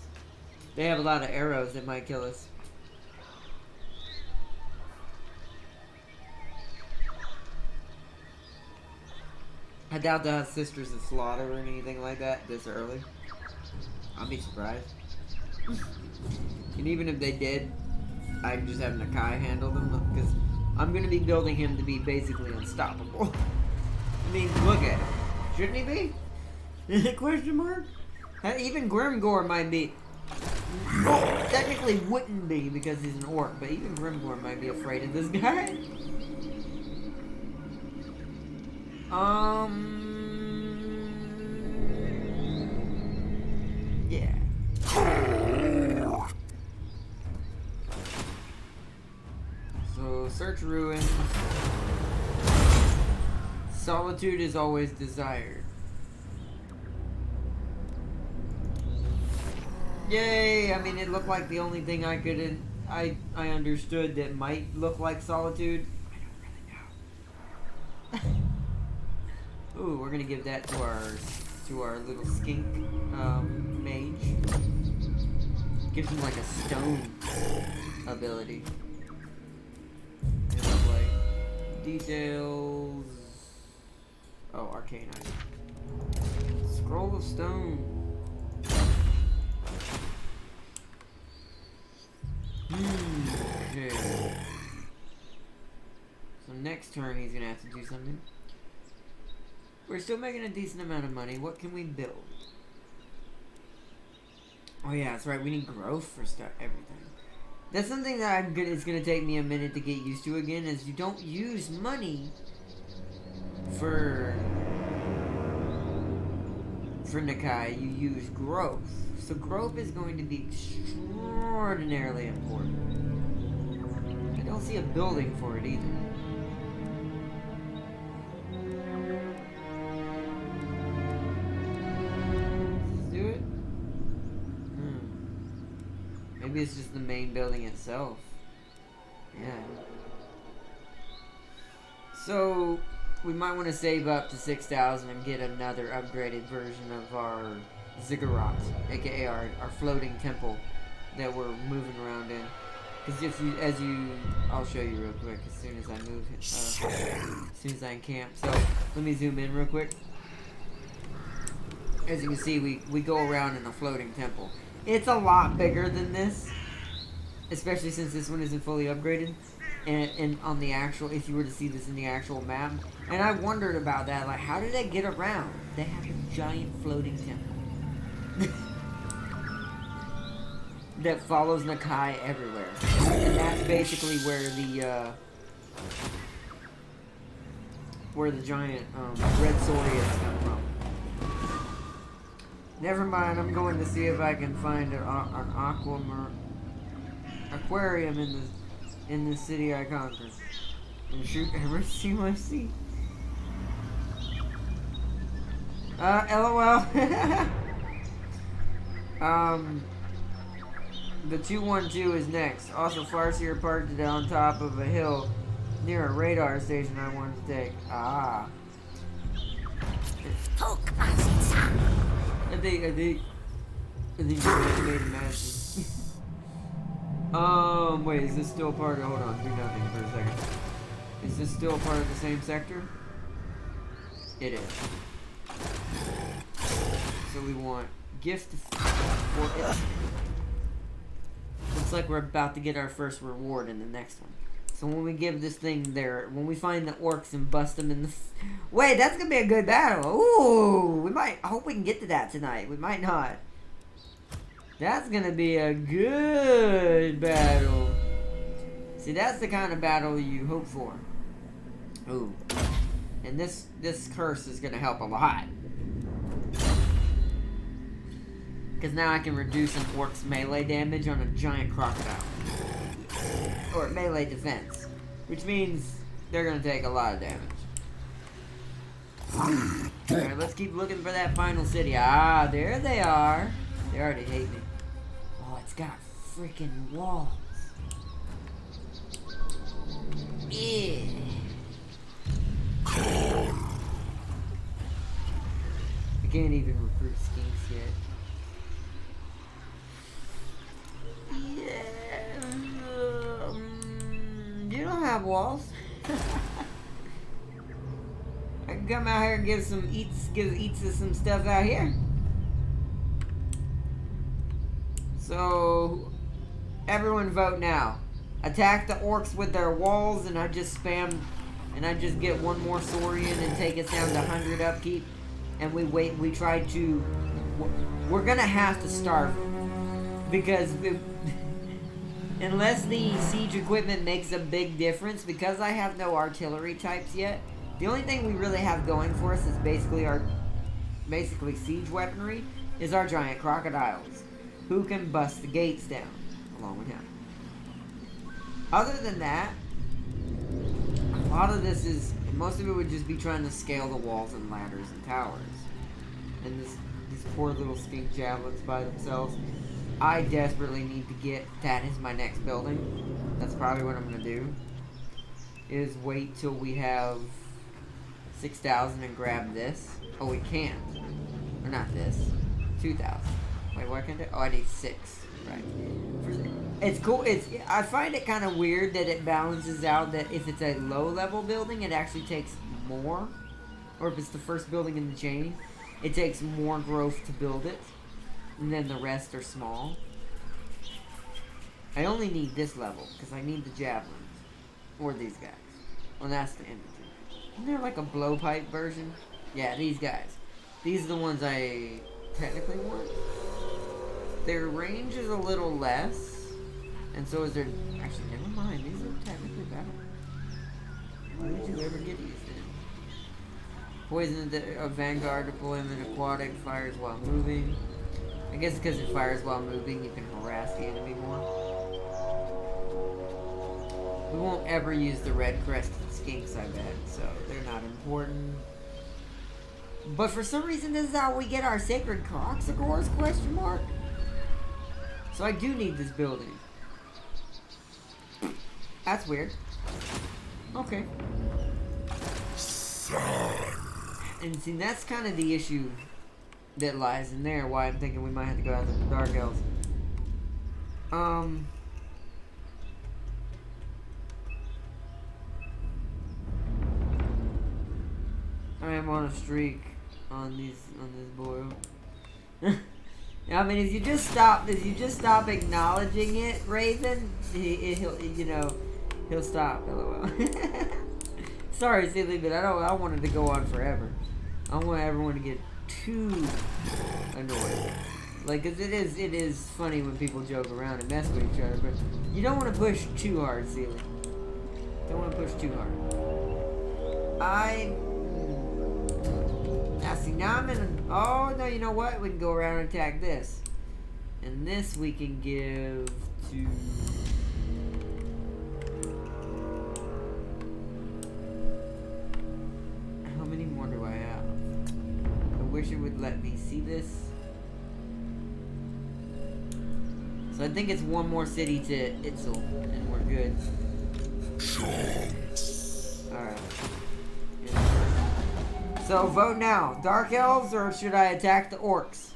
S1: They have a lot of arrows that might kill us. I doubt they'll have Sisters of Slaughter or anything like that this early. I'll be surprised. And even if they did, I'd just have Nakai handle them, because I'm going to be building him to be basically unstoppable. I mean, look at him. Shouldn't he be? Question mark? Even Grimgor might be. Technically wouldn't be because he's an orc, but even Grimgor might be afraid of this guy. Yeah. So, search ruins. Solitude is always desired. Yay! I mean, it looked like the only thing I could... I understood that might look like solitude. I don't really know. Ooh, we're gonna give that to our little skink mage. Gives him like a stone ability. And like details. Oh, arcane item. Scroll of stone. Okay. next turn he's gonna have to do something. We're still making a decent amount of money. What can we build? Oh yeah, that's right. We need growth for everything. That's something that it's gonna take me a minute to get used to again. Is you don't use money for Nakai. You use growth. So growth is going to be extraordinarily important. I don't see a building for it either. Maybe it's just the main building itself. Yeah. So, we might want to save up to 6,000 and get another upgraded version of our ziggurat, aka our floating temple that we're moving around in. Because I'll show you real quick as soon as I move it, as soon as I encamp. So, let me zoom in real quick. As you can see, we go around in a floating temple. It's a lot bigger than this, especially since this one isn't fully upgraded. And on the actual, if you were to see this in the actual map, and I wondered about that, like, how did they get around? They have a giant floating temple that follows Nakai everywhere, and that's basically where the giant red Saurians come from. Never mind, I'm going to see if I can find an aquarium in the city I conquered. And shoot everything I see. LOL. The 212 is next. Also, Farseer parked it on top of a hill near a radar station I wanted to take. Ah. I think you made a magic. Wait, is this still part of, hold on, do nothing for a second. Is this still part of the same sector? It is. So we want gift for it. Looks like we're about to get our first reward in the next one. So when we give this thing when we find the orcs and bust them in the... Wait, that's going to be a good battle. Ooh, I hope we can get to that tonight. We might not. That's going to be a good battle. See, that's the kind of battle you hope for. Ooh. And this curse is going to help a lot. Because now I can reduce an orc's melee damage on a giant crocodile. Or melee defense. Which means they're going to take a lot of damage. Alright, let's keep looking for that final city. Ah, there they are. They already hate me. Oh, it's got freaking walls. Yeah. I can't even recruit skinks yet. Yeah. You don't have walls. I can come out here and give eats some stuff out here. So everyone vote now. Attack the orcs with their walls, and I just spam, and I just get one more Saurian and take us down to 100 upkeep. And we try to. We're gonna have to starve because unless the siege equipment makes a big difference, because I have no artillery types yet. The only thing we really have going for us is basically siege weaponry is our giant crocodiles, who can bust the gates down along with him. Other than that, a lot of this most of it would just be trying to scale the walls and ladders and towers. And these poor little skink javelins by themselves. I desperately need to get that as my next building. That's probably what I'm gonna do. Is wait till we have 6,000 and grab this. Oh, we can't. Or not this. 2,000. Wait, why can't I? Oh, I need 6. Right. It's cool. I find it kind of weird that it balances out that if it's a low-level building, it actually takes more. Or if it's the first building in the chain, it takes more growth to build it. And then the rest are small. I only need this level, because I need the javelins. Or these guys. Well, that's the infantry. Isn't there like a blowpipe version? Yeah, these guys. These are the ones I technically want. Their range is a little less, and so is their. Actually, never mind. These are technically better. Why did you ever get these then? Poison Vanguard deployment, aquatic, fires while moving. I guess because it fires while moving, you can harass the enemy more. We won't ever use the red-crested skinks, I bet, so they're not important. But for some reason, this is how we get our sacred Croxagores, question mark? So I do need this building. That's weird. Okay. And see, that's kind of the issue that lies in there, why I'm thinking we might have to go after the Dark Elves. I am on a streak on this boy. I mean, if you just stop acknowledging it, Raven, he'll stop. LOL. Sorry, silly, but I wanted to go on forever. I don't want everyone to get too annoyed. Like, 'cause it is funny when people joke around and mess with each other, but you don't want to push too hard, Sealy. Don't want to push too hard. Now I'm in. Oh no, you know what? We can go around and attack this, and this we can give to. How many more do I have? I wish it would let me see this. So I think it's one more city to Itzel, and we're good. Alright. So vote now. Dark Elves, or should I attack the Orcs?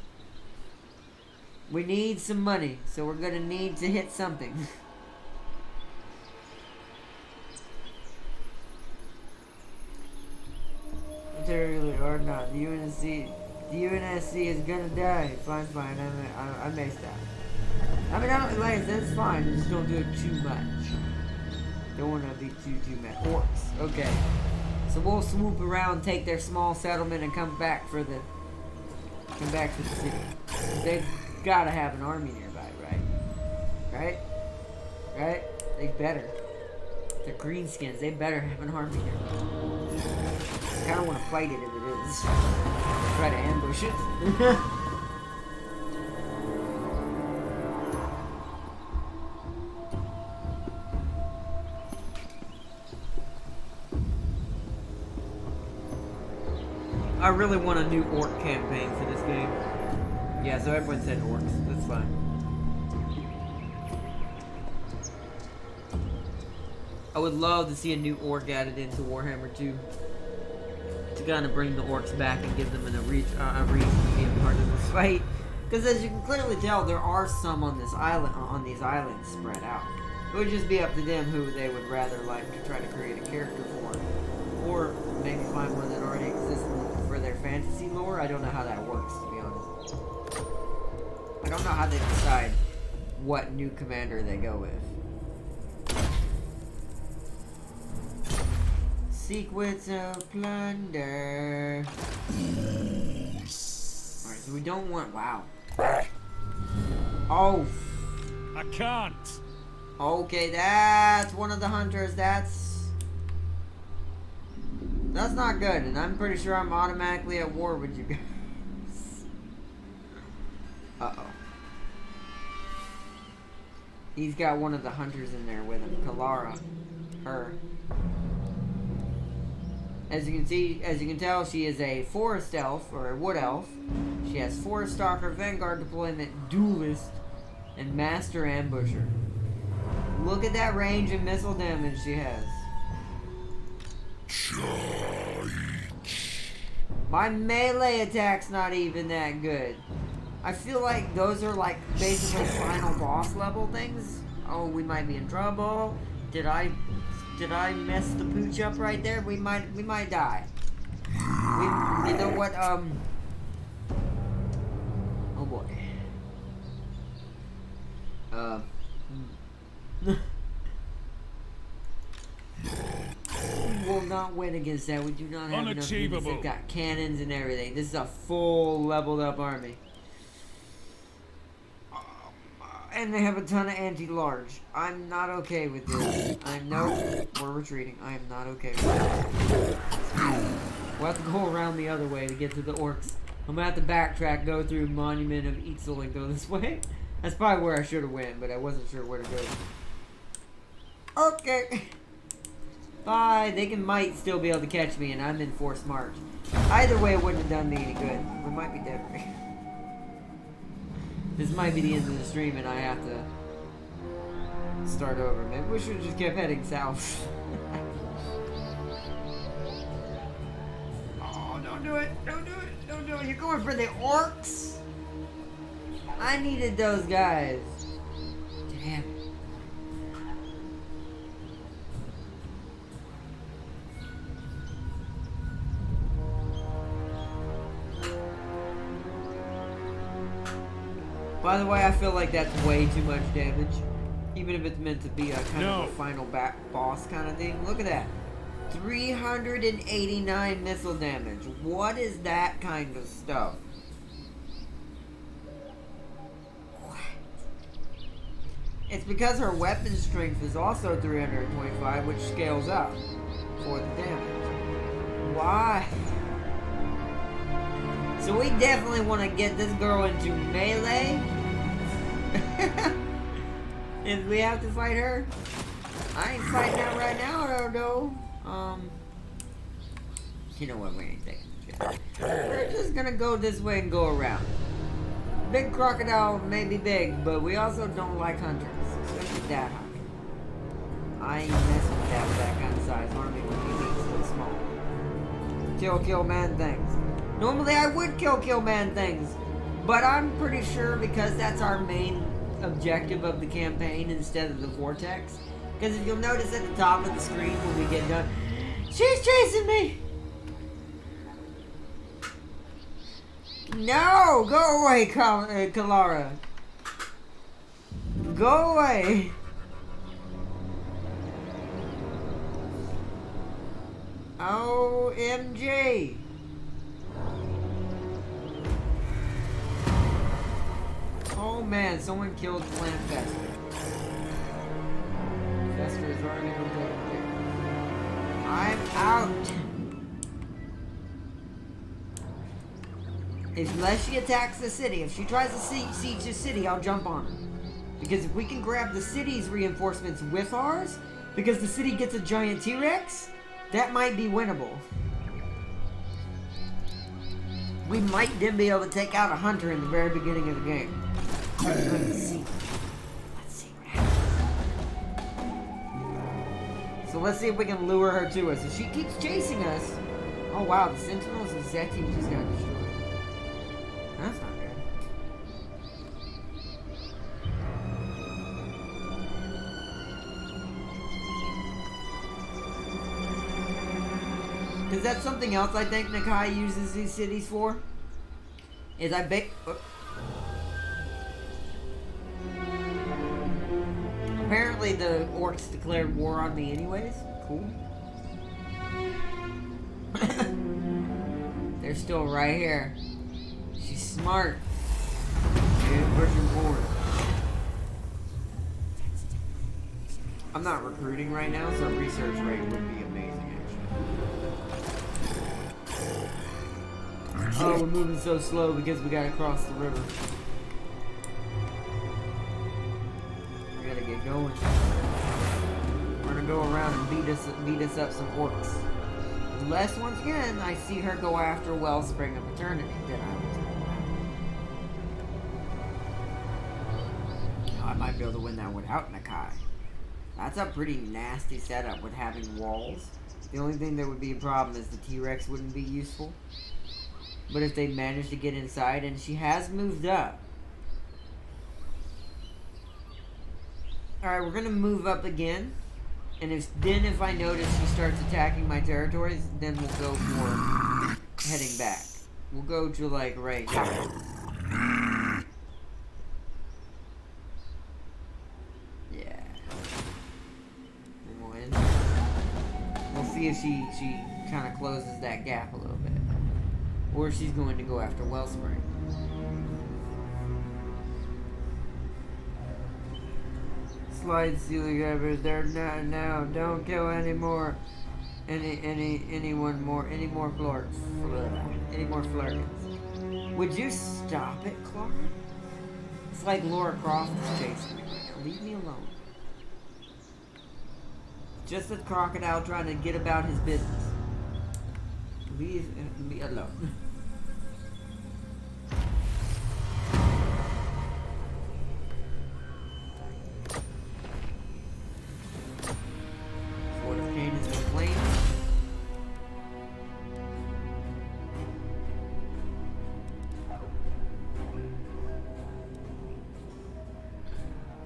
S1: We need some money, so we're gonna need to hit something. Literally or not, the UNSC is gonna die. Fine. I may stop. I mean, I don't like that's fine. Just don't do it too much. Don't want to be too mad. Orcs, okay. So we'll swoop around, take their small settlement, and come back to the city. They've got to have an army nearby, right? Right? They better. They're greenskins. They better have an army nearby. I kind of want to fight it if it is. Try to ambush it. I really want a new orc campaign for this game. Yeah, so everyone said orcs. That's fine. I would love to see a new orc added into Warhammer 2. To kind of bring the orcs back and give them a reason to be a part of this fight. Because as you can clearly tell, there are some on these islands spread out. It would just be up to them who they would rather like to try to create a character for. Or maybe find one that already exists for their fantasy lore. I don't know how that works, to be honest. I don't know how they decide what new commander they go with. Sequence of plunder. Alright, so we don't want. Wow. Oh.
S2: I can't.
S1: Okay, that's one of the hunters. That's not good, and I'm pretty sure I'm automatically at war with you guys. Uh-oh. He's got one of the hunters in there with him, Kalara. Her. As you can tell, she is a forest elf, or a wood elf. She has Forest Stalker, Vanguard Deployment, Duelist, and Master Ambusher. Look at that range and missile damage she has. My melee attack's not even that good. I feel like those are like basically final boss level things. Oh, we might be in trouble. Did I mess the pooch up right there? We might die. You know what? Oh boy. not win against that. We do not have enough units.
S2: Unachievable.
S1: They've got cannons and everything. This is a full leveled up army. And they have a ton of anti-large. I'm not okay with this. We're retreating. I am not okay with this. We'll have to go around the other way to get to the orcs. I'm gonna have to backtrack, go through Monument of Eitzel and go this way. That's probably where I should have went, but I wasn't sure where to go. Okay. Bye. They might still be able to catch me, and I'm in forced march. Either way, it wouldn't have done me any good. We might be dead right. This might be the end of the stream, and I have to start over. Maybe we should have just kept heading south. Oh, don't do it! Don't do it! Don't do it! You're going for the orcs? I needed those guys. Damn. By the way, I feel like that's way too much damage. Even if it's meant to be a kind of a final boss kind of thing. Look at that. 389 missile damage. What is that kind of stuff? What? It's because her weapon strength is also 325, which scales up for the damage. Why? So we definitely want to get this girl into melee. If we have to fight her, I ain't fighting her right now. I don't know. You know what? We ain't taking the chance. We're just gonna go this way and go around. Big crocodile may be big, but we also don't like hunters, especially that hunter. I ain't messing with that kind of size army when you being still small. Kill man things. Normally I would kill man things, but I'm pretty sure because that's our main objective of the campaign instead of the vortex. Because if you'll notice at the top of the screen when we get done, she's chasing me! No! Go away, Kalara! Go away! OMG! Oh man, someone killed Plant Fester. Fester is already protected. I'm out! Unless she attacks the city. If she tries to siege the city, I'll jump on her. Because if we can grab the city's reinforcements with ours, because the city gets a giant T-Rex, that might be winnable. We might then be able to take out a hunter in the very beginning of the game. Let's see what happens. So let's see if we can lure her to us. If she keeps chasing us... Oh wow, the Sentinels and Zeti just got destroyed. That's not good. Because that's something else I think Nakai uses these cities for. Is I bet... Apparently the orcs declared war on me anyways. Cool. They're still right here. She's smart. Dude, pushing forward. I'm not recruiting right now, so research rate would be amazing actually. Oh, we're moving so slow because we gotta cross the river. Get going. We're gonna go around and beat us up some orcs. Unless once again I see her go after Wellspring of Eternity, then I will. I might be able to win that without Nakai. That's a pretty nasty setup with having walls. The only thing that would be a problem is the T-Rex wouldn't be useful. But if they manage to get inside, and she has moved up. Alright, we're gonna move up again. And if I notice she starts attacking my territories, then we'll go for heading back. We'll go to like right here. Yeah. And we'll see see if she kind of closes that gap a little bit. Or she's going to go after Wellspring. Slide ceiling grabbers, they're not now. Don't kill any more. Any more flirts. Any more flirkins. Would you stop it, Clark? It's like Laura Croft is chasing me right now. Leave me alone. Just a crocodile trying to get about his business. Leave me alone. Sword of Cain has been claimed.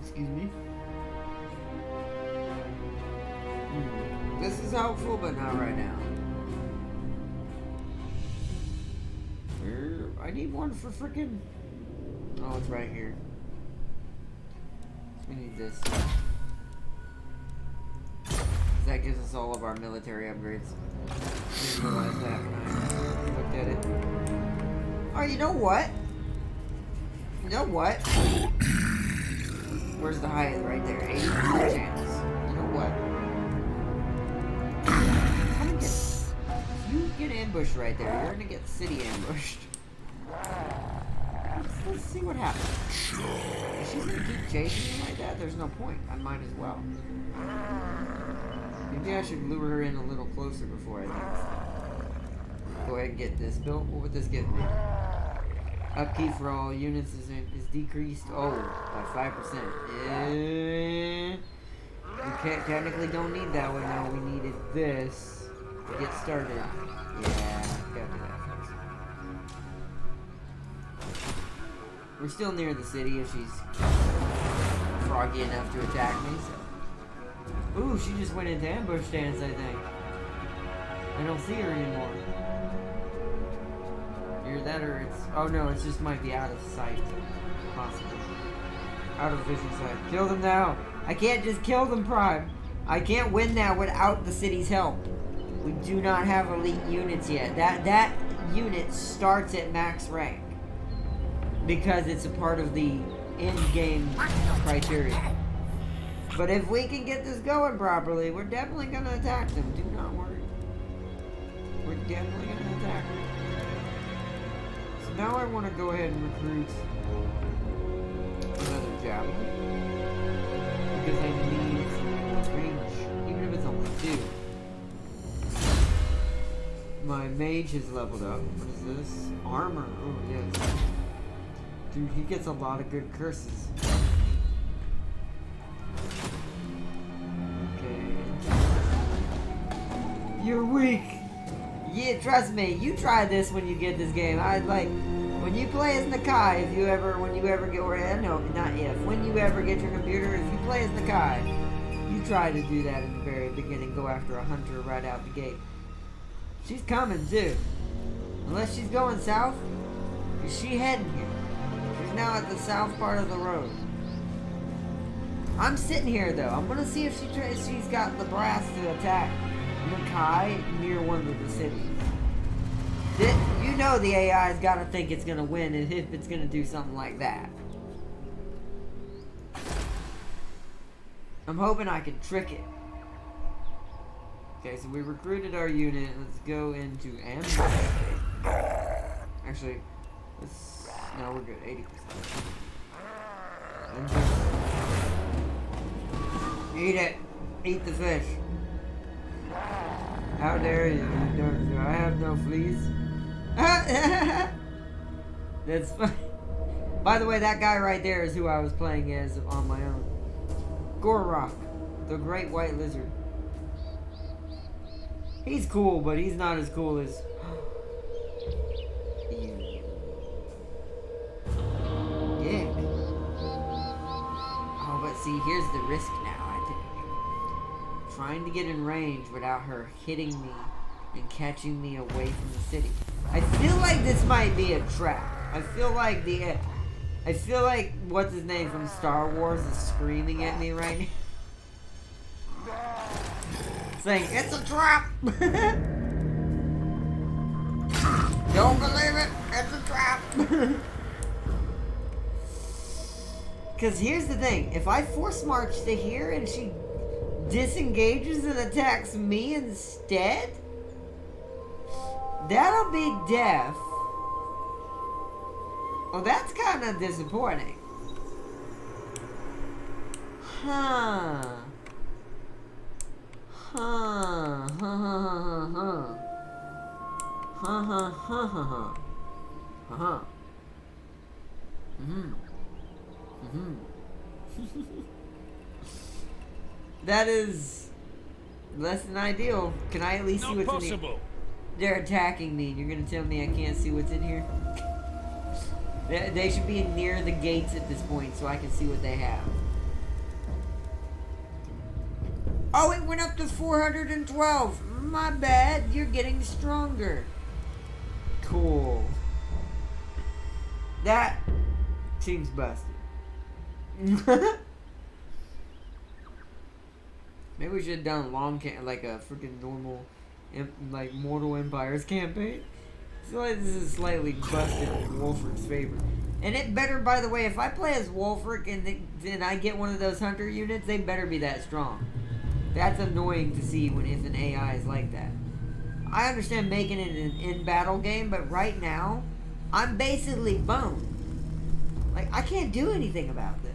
S1: Excuse me. This is helpful, but not right now. I need one for frickin'... Oh, it's right here. We need this. That gives us all of our military upgrades. I didn't realize that when I looked at it. Oh, you know what? You know what? Where's the height? Right there. 80% chance. You know what? You get ambushed right there. You're gonna get city ambushed. Let's see what happens. If she's gonna keep chasing me like that, there's no point. I might as well. Maybe I should lure her in a little closer before I leave. Go ahead and get this built. What would this give me? Upkeep for all units is decreased. Oh, by 5%. We technically don't need that one now. We needed this to get started. Yeah, gotta do that first. We're still near the city if she's froggy enough to attack me, so. Ooh, she just went into ambush stance, I think. I don't see her anymore. Either that or it's... Oh no, it just might be out of sight. Possibly. Out of vision sight. Kill them now! I can't just kill them, Prime! I can't win that without the city's help. We do not have elite units yet. That unit starts at max rank. Because it's a part of the end-game criteria. But if we can get this going properly, we're definitely going to attack them. Do not worry. We're definitely going to attack them. So now I want to go ahead and recruit another javelin. Because I need some range, even if it's only 2. My mage has leveled up. What is this? Armor. Oh, yes. Dude, he gets a lot of good curses. Okay. You're weak. Yeah, trust me. You try this when you get this game. I like when you play as Nakai. When you ever get when you ever get your computer. If you play as Nakai, you try to do that in the very beginning. Go after a hunter right out the gate. She's coming too. Unless she's going south, is she heading here? She's now at the south part of the road. I'm sitting here though. I'm gonna see if she's got the brass to attack Nakai near one of the cities. You know the AI's gotta think it's gonna win if it's gonna do something like that. I'm hoping I can trick it. Okay, so we recruited our unit. Let's go into ambush. Actually, no, we're good. 80%. Eat it. Eat the fish. How dare you? Do I have no fleas? That's funny. By the way, that guy right there is who I was playing as on my own. Croc, the great white lizard. He's cool, but he's not as cool as you. Yeah. Oh, but see, here's the risk now, I think. Trying to get in range without her hitting me and catching me away from the city. I feel like this might be a trap. I feel like what's his name from Star Wars is screaming at me right now. saying, "It's a trap!" Don't believe it! It's a trap! Because here's the thing. If I force march to here and she disengages and attacks me instead, that'll be death. Well, that's kind of disappointing. Huh. Huh. Huh. Huh. Huh. Huh. Huh. Huh. Huh. Huh. Mm-hmm. Mm-hmm. That is less than ideal. Can I at least see what's in here? They're attacking me, and you're gonna tell me I can't see what's in here? They should be near the gates at this point so I can see what they have. Oh, it went up to 412. My bad. You're getting stronger. Cool. That seems busted. Maybe we should have done like a freaking normal, like Mortal Empires campaign. I feel like this is slightly busted in Wolfric's favor. And it better, by the way, if I play as Wolfric and then I get one of those hunter units, they better be that strong. That's annoying to see if an AI is like that. I understand making it an in-battle game, but right now, I'm basically boned. Like, I can't do anything about this.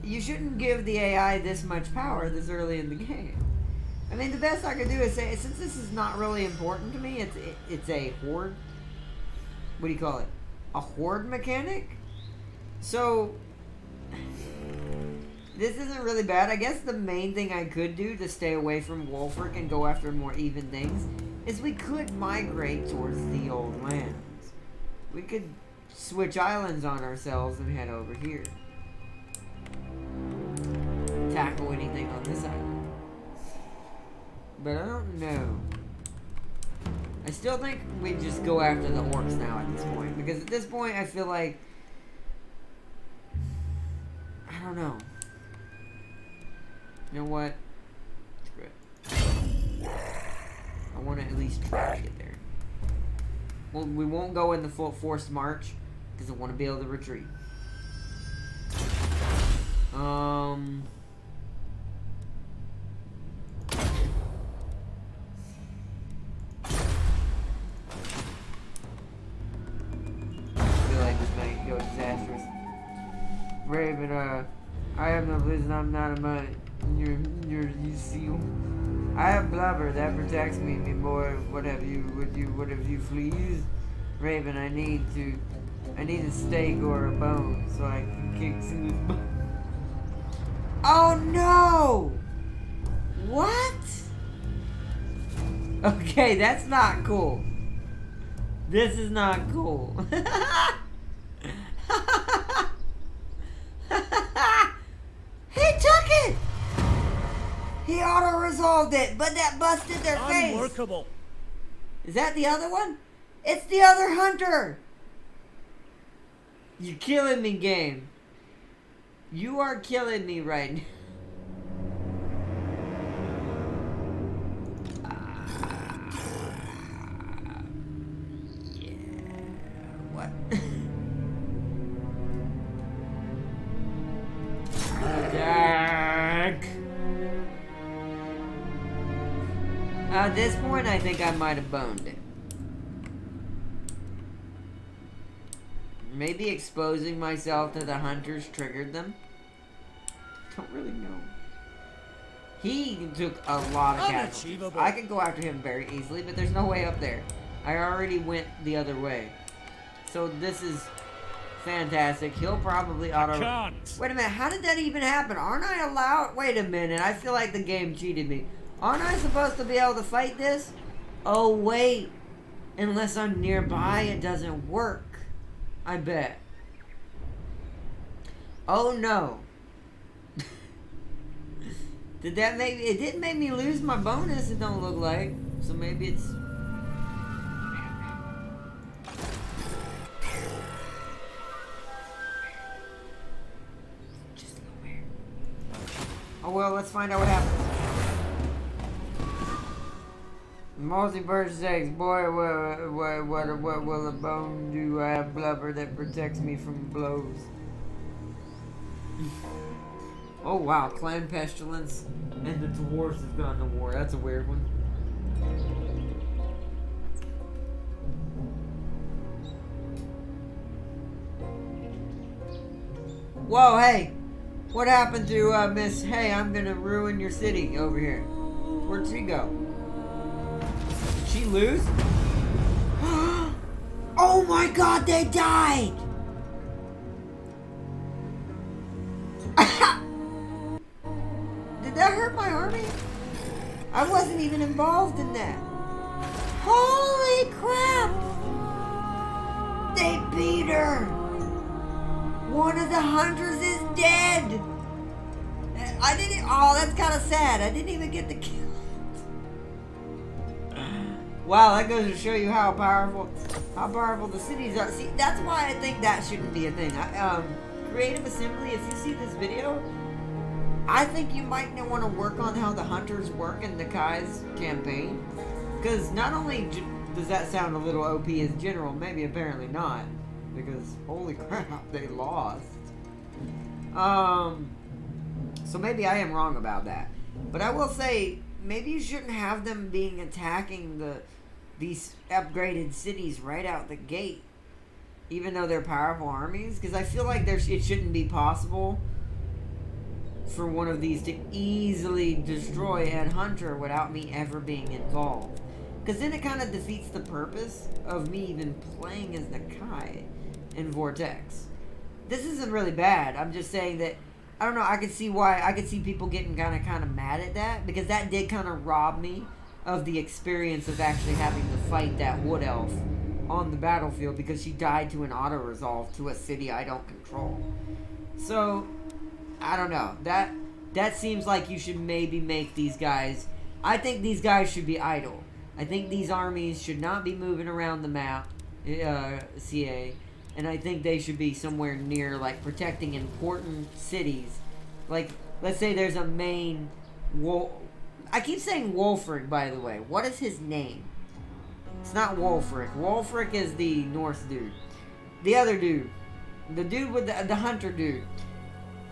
S1: You shouldn't give the AI this much power this early in the game. I mean, the best I could do is say, since this is not really important to me, it's a horde. What do you call it? A horde mechanic? So, this isn't really bad. I guess the main thing I could do to stay away from Wolfric and go after more even things is we could migrate towards the old lands. We could switch islands on ourselves and head over here. Tackle anything on this island. But I don't know. I still think we just go after the orcs now at this point. Because at this point I feel like... I don't know. You know what? Screw it. I want to at least try to get there. Well, we won't go in the full forced march. Because I want to be able to retreat. Disastrous. Raven, I have no reason I'm not a man. You see, I have blubber that protects me, boy. What have you fleas? Raven, I need a steak or a bone so I can kick some. Oh no! What? Okay, that's not cool. This is not cool. He took it! He auto-resolved it, but that busted their face.
S2: Unworkable.
S1: Is that the other one? It's the other hunter! You're killing me, game. You are killing me right now. At this point, I think I might have boned it. Maybe exposing myself to the hunters triggered them. Don't really know. He took a lot of casualties. I could go after him very easily, but there's no way up there. I already went the other way. So this is fantastic. He'll probably auto... Wait a minute, how did that even happen? Aren't I allowed... Wait a minute, I feel like the game cheated me. Aren't I supposed to be able to fight this? Oh, wait. Unless I'm nearby, it doesn't work. I bet. Oh, no. Did that make... It didn't make me lose my bonus, it don't look like. So maybe it's... Oh, well, let's find out what happens. Multiverse 6, boy, what will a bone do? I have blubber that protects me from blows. Oh wow, Clan Pestilence and the dwarves have gone to war. That's a weird one. Whoa, hey! What happened to Miss, hey, I'm gonna ruin your city over here? Where'd she go? Did she lose? Oh my god, they died! Did that hurt my army? I wasn't even involved in that. Holy crap! They beat her! One of the hunters is dead! I didn't, oh, that's kind of sad. I didn't even get to kill it. Wow, that goes to show you how powerful the cities are. See, that's why I think that shouldn't be a thing. Creative Assembly, if you see this video, I think you might want to work on how the hunters work in Nakai's campaign. Because not only does that sound a little OP as general, maybe apparently not. Because, holy crap, they lost. So maybe I am wrong about that. But I will say, maybe you shouldn't have them being attacking these upgraded cities right out the gate. Even though they're powerful armies. Because I feel like it shouldn't be possible for one of these to easily destroy Ed Hunter without me ever being involved. Because then it kind of defeats the purpose of me even playing as Nakai in Vortex. This isn't really bad. I'm just saying that, I don't know, I could see people getting kind of mad at that, because that did kind of rob me of the experience of actually having to fight that wood elf on the battlefield, because she died to an auto-resolve to a city I don't control. So, I don't know. That seems like you should maybe make these guys, I think these guys should be idle. I think these armies should not be moving around the map, CA, and I think they should be somewhere near, like, protecting important cities. Like, let's say there's a main I keep saying Wolfric, by the way. What is his name? It's not Wolfric. Wolfric is the Norse dude. The other dude. The dude with the hunter dude.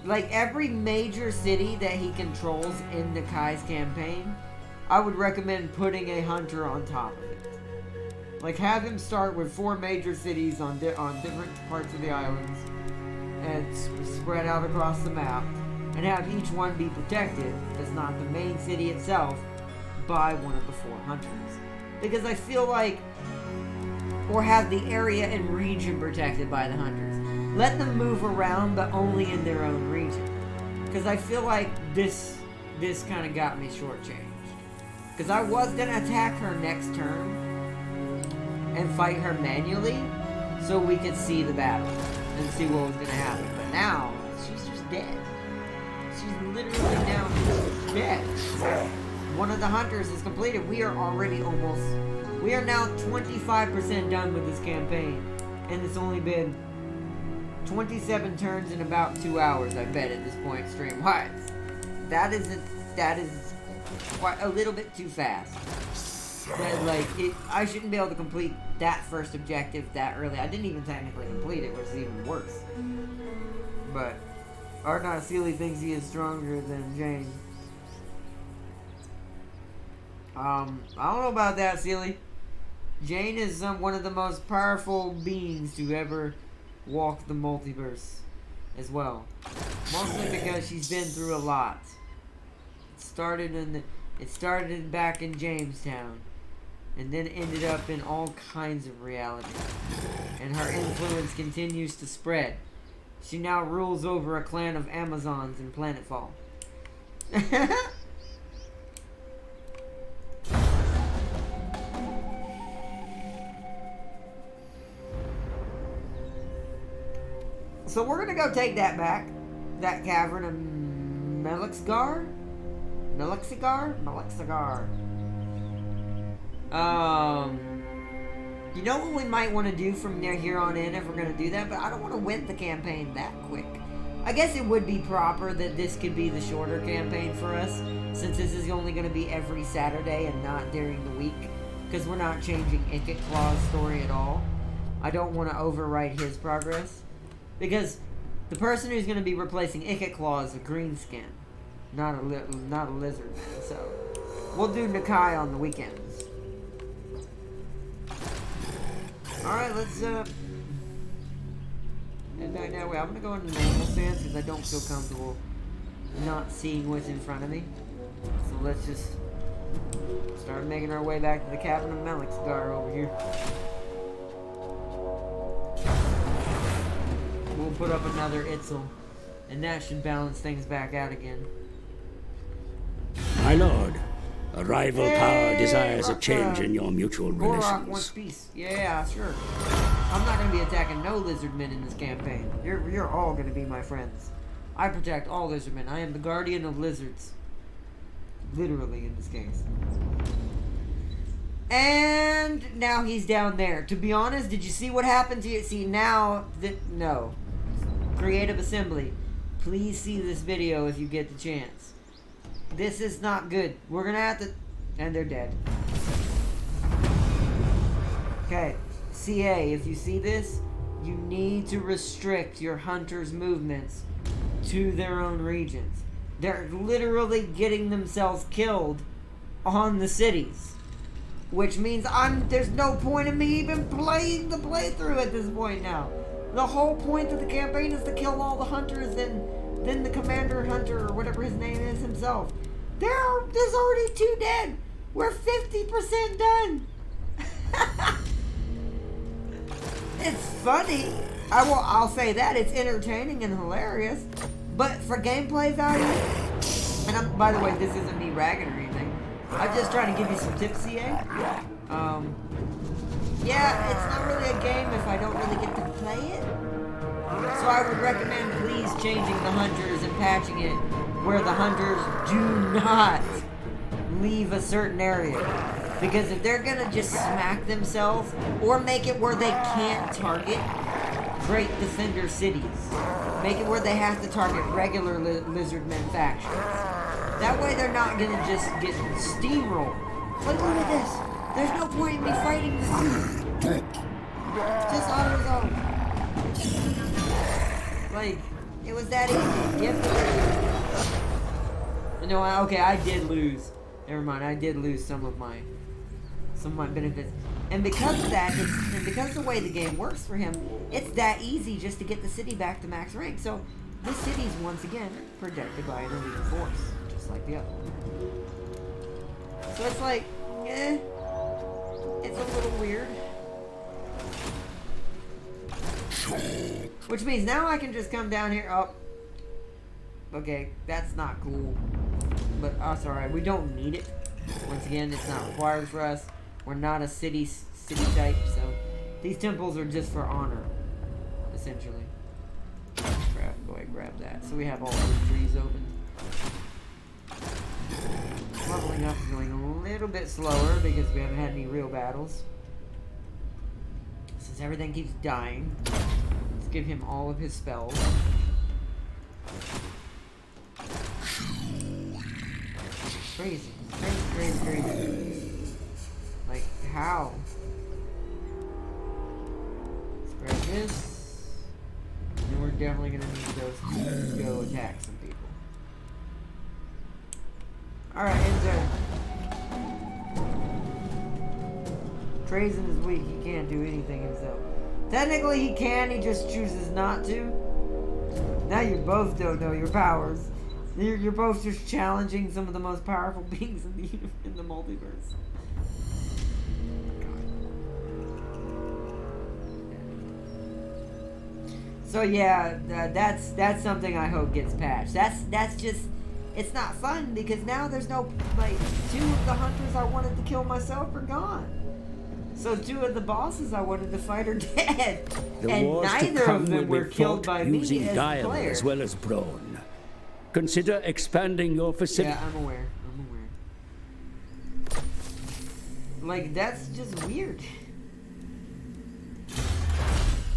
S1: Like, every major city that he controls in Nakai's campaign, I would recommend putting a hunter on top of it. Like, have him start with 4 major cities on different parts of the islands and spread out across the map, and have each one be protected, as not the main city itself, by one of the 4 hunters. Because I feel like, or have the area and region protected by the hunters. Let them move around, but only in their own region. Because I feel like this kind of got me shortchanged. Because I was going to attack her next turn and fight her manually so we could see the battle and see what was going to happen. But now, she's just dead. She's literally now just dead. One of the hunters is completed. We are now 25% done with this campaign. And it's only been 27 turns in about 2 hours, I bet, at this point, stream-wise. That is quite a little bit too fast. But, like, I shouldn't be able to complete that first objective that early. I didn't even technically complete it, which is even worse. But Arnott Sealy thinks he is stronger than Jane. I don't know about that, Sealy. Jane is one of the most powerful beings to ever walk the multiverse as well. Mostly because she's been through a lot. It started back in Jamestown, and then ended up in all kinds of realities. And her influence continues to spread. She now rules over a clan of Amazons in Planetfall. So we're gonna go take that back. That cavern of Melixigar? You know what we might want to do from here on in if we're going to do that, but I don't want to win the campaign that quick. I guess it would be proper that this could be the shorter campaign for us, since this is only going to be every Saturday and not during the week. because we're not changing Icket Claw's story at all. I don't want to overwrite his progress, because the person who's going to be replacing Icket Claw is a green skin, not a lizard man. So we'll do Nakai on the weekends. All right, let's head back that way. I'm gonna go into normal stance because I don't feel comfortable not seeing what's in front of me. So let's just start making our way back to the cabin of Melixgar over here. We'll put up another Itzel, and that should balance things back out again.
S2: My lord, a rival power desires a change in your mutual
S1: Croc
S2: relations.
S1: wants peace. Yeah, sure. I'm not going to be attacking no lizardmen in this campaign. You're all going to be my friends. I protect all lizardmen. I am the guardian of lizards. Literally in this case. And now he's down there. To be honest, did you see what happened to you? See, now that... No. Creative Assembly. Please see this video if you get the chance. This is not good. We're going to have to... And they're dead. Okay. CA, if you see this, you need to restrict your hunters' movements to their own regions. They're literally getting themselves killed on the cities. Which means there's no point in me even playing the playthrough at this point now. The whole point of the campaign is to kill all the hunters and then the commander hunter or whatever his name is himself. There's already 2 dead. We're 50% done. It's funny. I'll say that. It's entertaining and hilarious. But for gameplay value, and by the way, this isn't me ragging or anything. I'm just trying to give you some tips, CA. Yeah, it's not really a game if I don't really get to play it. So I would recommend please changing the hunters and patching it where the hunters do not leave a certain area. Because if they're gonna just smack themselves, or make it where they can't target Great Defender cities, make it where they have to target regular lizardmen factions. That way they're not gonna just get steamrolled. Like, look at this. There's no point in me fighting this dude. Just auto zone. Like, it was that easy. Get the... No, okay, I did lose. Never mind, I did lose some of my benefits. And because of that, and because of the way the game works for him, it's that easy just to get the city back to max rank. So this city's once again protected by an elite force, just like the other one. So it's like, it's a little weird. Which means now I can just come down here. Oh, okay, that's not cool. But that's alright. We don't need it. Once again, it's not required for us. We're not a city type, so these temples are just for honor, essentially. Go ahead and grab that. So we have all those trees open. Leveling up is going a little bit slower because we haven't had any real battles. Since everything keeps dying, let's give him all of his spells. Crazy. Crazy. Like, how? Let's grab this. And we're definitely gonna need those to go attack some people. Alright, Enzo. Trazen is weak. He can't do anything himself. Technically he can, he just chooses not to. Now you both don't know your powers. You're both just challenging some of the most powerful beings in the multiverse. So yeah, that's something I hope gets patched. That's just, it's not fun because now there's no, like, 2 of the hunters I wanted to kill myself are gone. So 2 of the bosses I wanted to fight are dead, and neither of them were killed by me as a player.
S2: As well as brawn. Consider expanding your facility.
S1: Yeah, I'm aware. Like, that's just weird.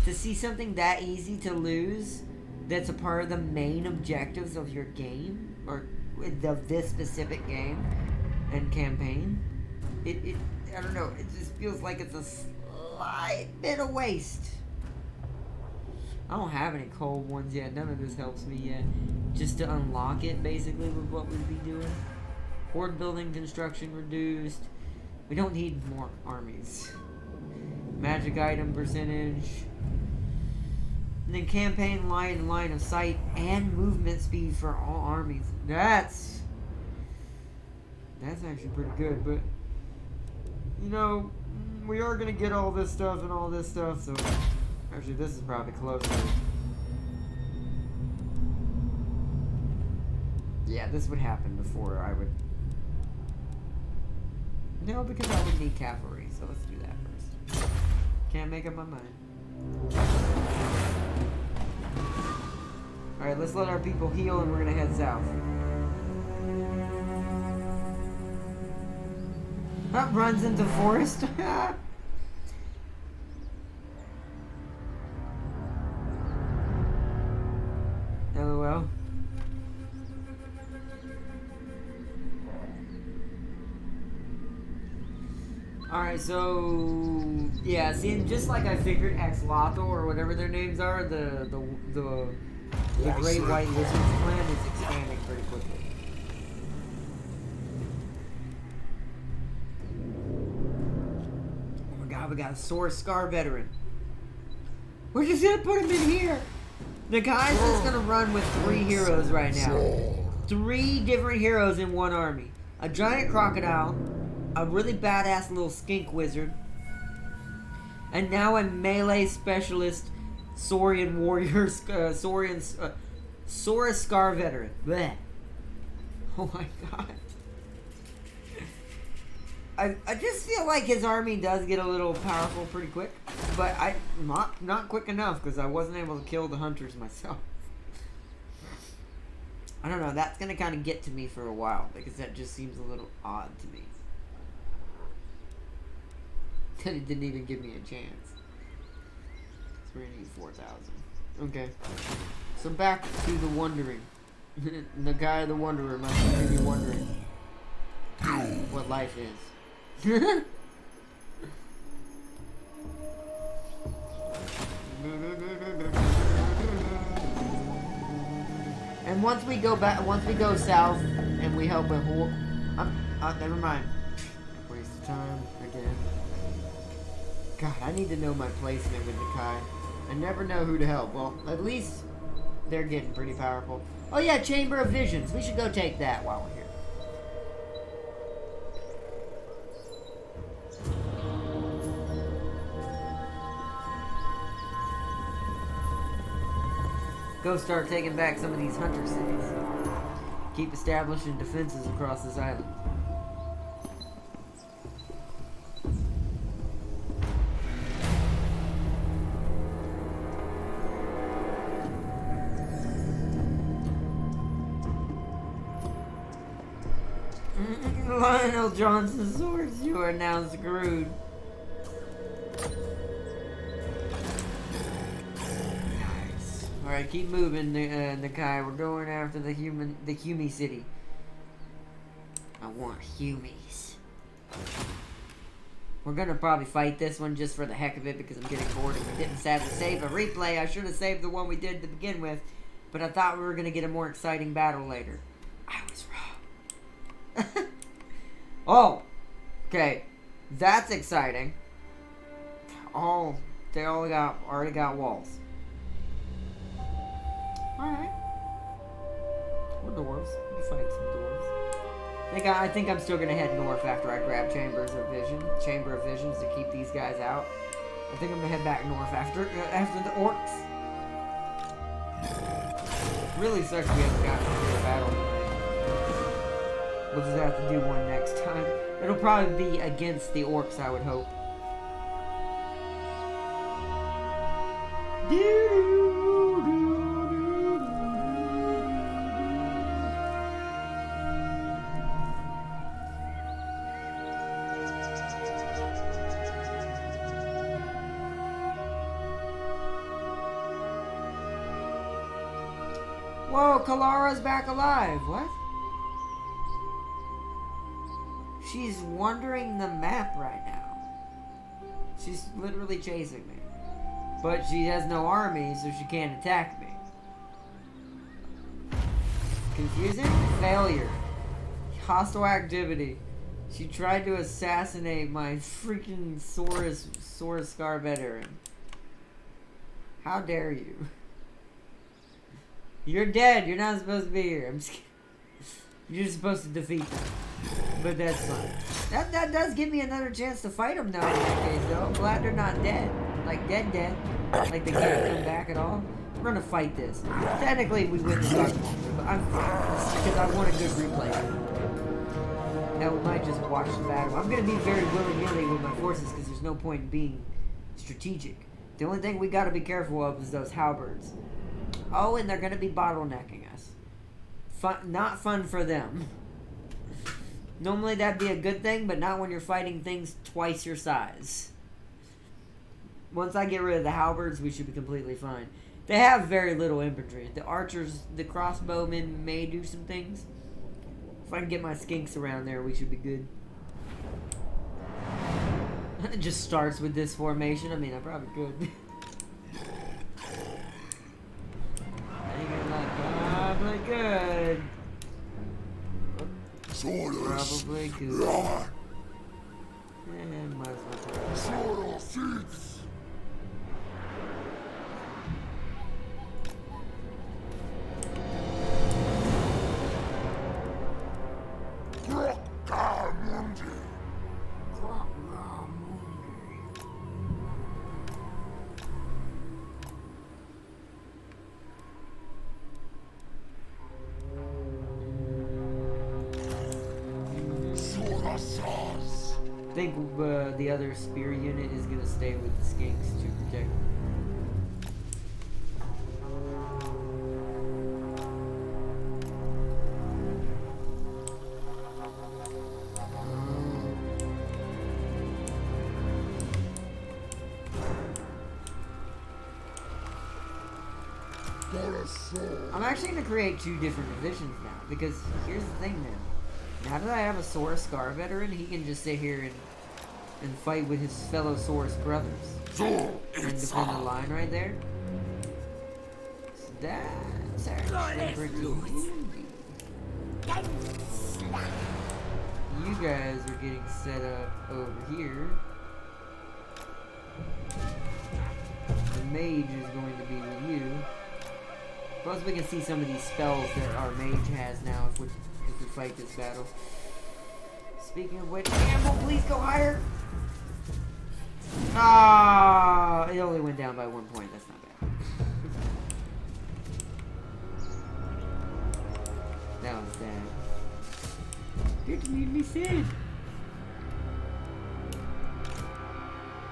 S1: To see something that easy to lose, that's a part of the main objectives of your game, or of this specific game and campaign, I don't know. It just feels like it's a slight bit of waste. I don't have any cold ones yet. None of this helps me yet. Just to unlock it, basically, with what we'd be doing. Horde building construction reduced. We don't need more armies. Magic item percentage. And then campaign line of sight and movement speed for all armies. That's actually pretty good, but you know, we are gonna get all this stuff and all this stuff, so actually this is probably closer. Yeah, this would happen before I would. No, because I would need cavalry, so let's do that first. Can't make up my mind. Alright, let's let our people heal and we're gonna head south. That runs into forest. LOL. Alright, so yeah, see, just like I figured, Axolotl or whatever their names are, the Great White Lizards clan is expanding pretty quickly. Oh my god, we got a Sore Scar veteran. We're just gonna put him in here. The guy's just gonna run with 3 heroes right now. 3 different heroes in one army. A giant crocodile, a really badass little skink wizard, and now a melee specialist Saurian warrior, Sora Scar veteran. Blech. Oh my god. I just feel like his army does get a little powerful pretty quick, but not quick enough because I wasn't able to kill the hunters myself. I don't know, that's gonna kind of get to me for a while because that just seems a little odd to me. That it didn't even give me a chance. So we're gonna need 4,000. Okay. So back to the wondering. The guy, the wanderer, must continue wondering what life is. And once we go south and we help a whole, never mind. Waste of time again. God, I need to know my placement with the Kai. I never know who to help. Well, at least they're getting pretty powerful. Oh yeah, Chamber of Visions. We should go take that while we're here. Go start taking back some of these hunter cities. Keep establishing defenses across this island. Lionel Johnson swords, you are now screwed. Nice. Alright, keep moving, Nakai. We're going after the Humi city. I want Humies. We're gonna probably fight this one just for the heck of it because I'm getting bored and we didn't save a replay. I should have saved the one we did to begin with, but I thought we were gonna get a more exciting battle later. I was wrong. Oh, okay, that's exciting. They already got walls. All right, we're dwarves. We can fight some dwarves. I think I'm still gonna head north after I grab Chamber of Visions to keep these guys out. I think I'm gonna head back north after the orcs. Really sucks we haven't gotten to a battle tonight. We'll just have to do one next time. It'll probably be against the orcs, I would hope. Whoa, Kalara's back alive. What? She's wandering the map right now. She's literally chasing me. But she has no army, so she can't attack me. Confusing? Failure. Hostile activity. She tried to assassinate my freaking Saurus Scar veteran. How dare you? You're dead. You're not supposed to be here. I'm just kidding. You're just supposed to defeat them. But that's fine. That does give me another chance to fight them now in that case, though. I'm glad they're not dead. Like, dead. Like, they can't come back at all. We're gonna fight this. Technically, we win the dog moment, but I'm fine. Because I want a good replay. Now, we might just watch the battle. I'm gonna be very willy-nilly with my forces because there's no point in being strategic. The only thing we gotta be careful of is those halberds. Oh, and they're gonna be bottlenecking us. Fun, not fun for them. Normally that'd be a good thing, but not when you're fighting things twice your size. Once I get rid of the halberds, we should be completely fine. They have very little infantry. The archers, the crossbowmen may do some things. If I can get my skinks around there, we should be good. It just starts with this formation. I mean, I probably could. Probably good. Probably good. And might as well try. I think the other spear unit is going to stay with the skinks to protect. I'm actually going to create 2 different divisions now, because here's the thing now. Now that I have a Saurus Scar veteran, he can just sit here and fight with his fellow Saurus brothers. And defend the line right there. So that's actually pretty easy. You guys are getting set up over here. The mage is going to be with you. Plus we can see some of these spells that our mage has now if we fight this battle. Speaking of which, Campbell, please go higher. Ah, it only went down by 1 point. That's not bad. That was bad. Good to meet me, Sid.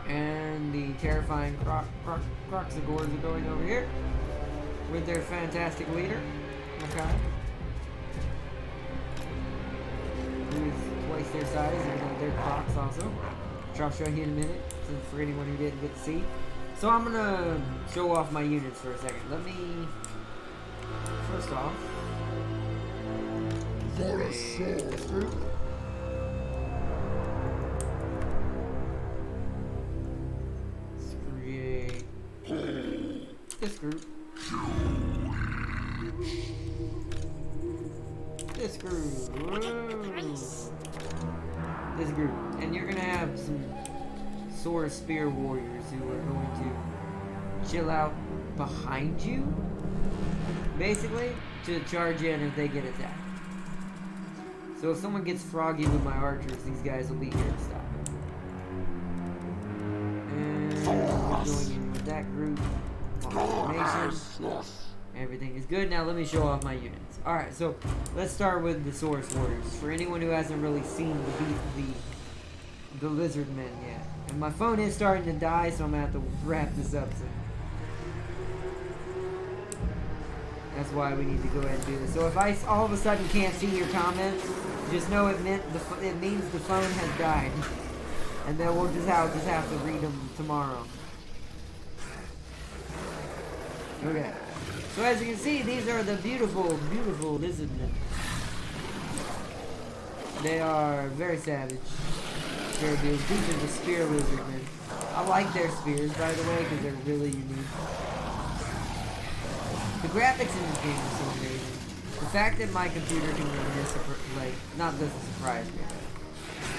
S1: And the terrifying Crocs are going over here with their fantastic leader. Okay. Who is twice their size, even though they're Crocs also. Which I'll show you in a minute, for anyone who didn't get to see. So I'm gonna show off my units for a second. Let me, first off, this group. Let's create this group. This group. Whoa. This group. And you're gonna have some Saurus Spear Warriors who are going to chill out behind you, basically, to charge in if they get attacked. So if someone gets froggy with my archers, these guys will be here to stop it. And we're going in with that group. Formation. Everything is good. Now let me show off my units. Alright, so let's start with the Saurus Warriors. For anyone who hasn't really seen the lizard men yet. And my phone is starting to die, so I'm going to have to wrap this up soon. That's why we need to go ahead and do this. So if I all of a sudden can't see your comments, just know it means the phone has died. And then we'll just have to read them tomorrow. Okay. So as you can see, these are the beautiful, beautiful lizard men. They are very savage. Very good. These are the spear lizardmen. I like their spears, by the way, because they're really unique. The graphics in this game are so amazing. The fact that my computer can run this, like, not doesn't surprise me, but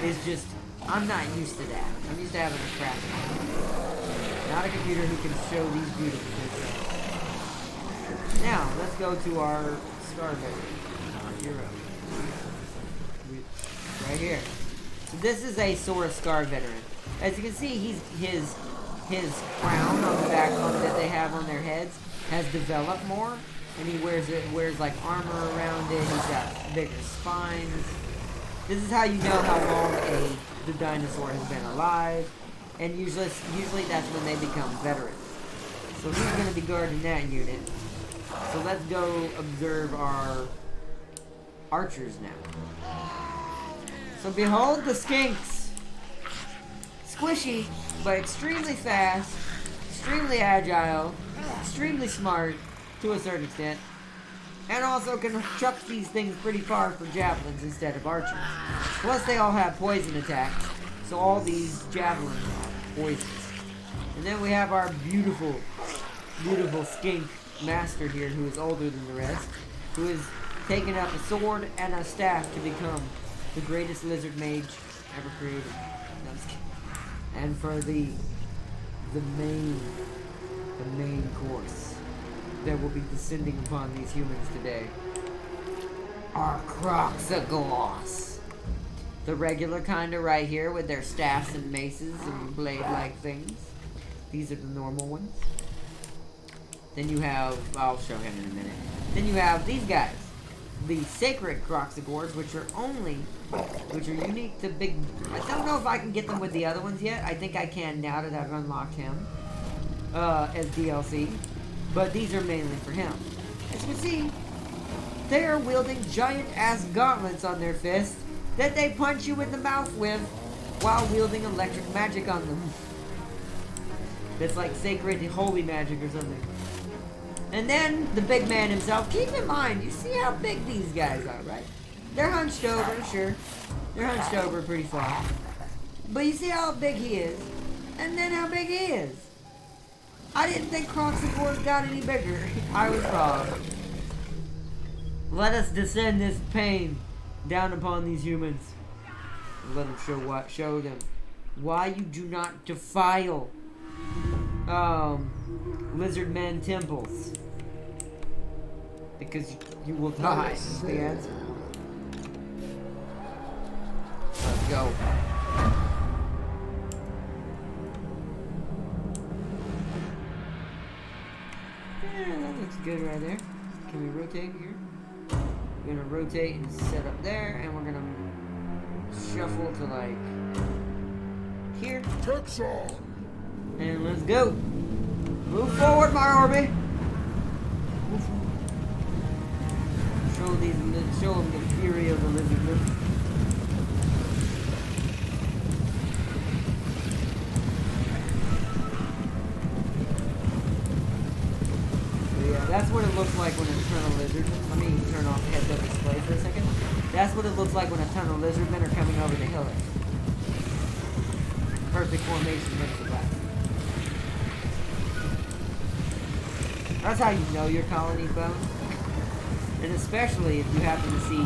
S1: it's just, I'm not used to that. I'm used to having a crappy computer. Not a computer who can show these beautiful things. Now, let's go to our star veteran, our hero. Right here. So this is a sort of scar veteran. As you can see, his crown on the back that they have on their heads has developed more, and he wears like armor around it. He's got bigger spines. This is how you know how long the dinosaur has been alive, and usually that's when they become veterans. So he's going to be guarding that unit. So let's go observe our archers now. So behold the skinks. Squishy, but extremely fast, extremely agile, extremely smart to a certain extent, and also can chuck these things pretty far for javelins instead of archers. Plus they all have poison attacks, so all these javelins are poisonous. And then we have our beautiful, beautiful skink master here, who is older than the rest, who has taken up a sword and a staff to become the greatest lizard mage ever created. No, I'm just kidding. And for the main course that will be descending upon these humans today are Crocs. The regular kind of right here with their staffs and maces and blade-like things. These are the normal ones. Then you have, I'll show him in a minute. Then you have these guys, the sacred Croxagores, which are unique to big. I don't know if I can get them with the other ones yet. I think I can now that I've unlocked him as DLC. But these are mainly for him. As you can see, they are wielding giant-ass gauntlets on their fists that they punch you in the mouth with while wielding electric magic on them. That's like sacred holy magic or something. And then the big man himself. Keep in mind, you see how big these guys are, right? They're hunched over, sure. They're hunched over pretty far. But you see how big he is, and then how big he is. I didn't think Croxagores got any bigger. I was wrong. Let us descend this pain down upon these humans. Let them show them why you do not defile lizard men temples. Because you will die, is the answer. Let's go. Yeah, that looks good right there. Can we rotate here? We're gonna rotate and set up there, and we're gonna shuffle to like here. And let's go. Move forward, my Orby. Move forward. Show them the fury of the lizard. That's what it looks like when a ton of lizards. Let me turn off the heads-up display for a second. That's what it looks like when a ton of lizardmen are coming over the hill. Perfect formation next to that. That's how you know your colony's boned. And especially if you happen to see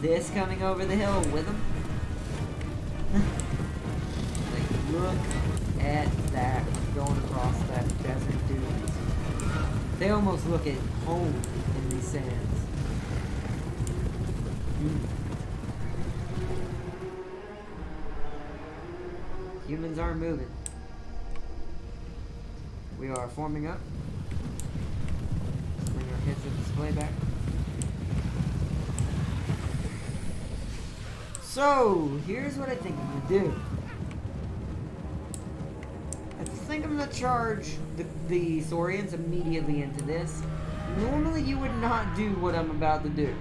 S1: this coming over the hill with them. Like, look at that going across that desert dude. They almost look at home in these sands. Humans aren't moving. We are forming up. Bring our heads-up display back. So, here's what I think I'm gonna do. I think I'm gonna charge the Saurians immediately into this. Normally you would not do what I'm about to do.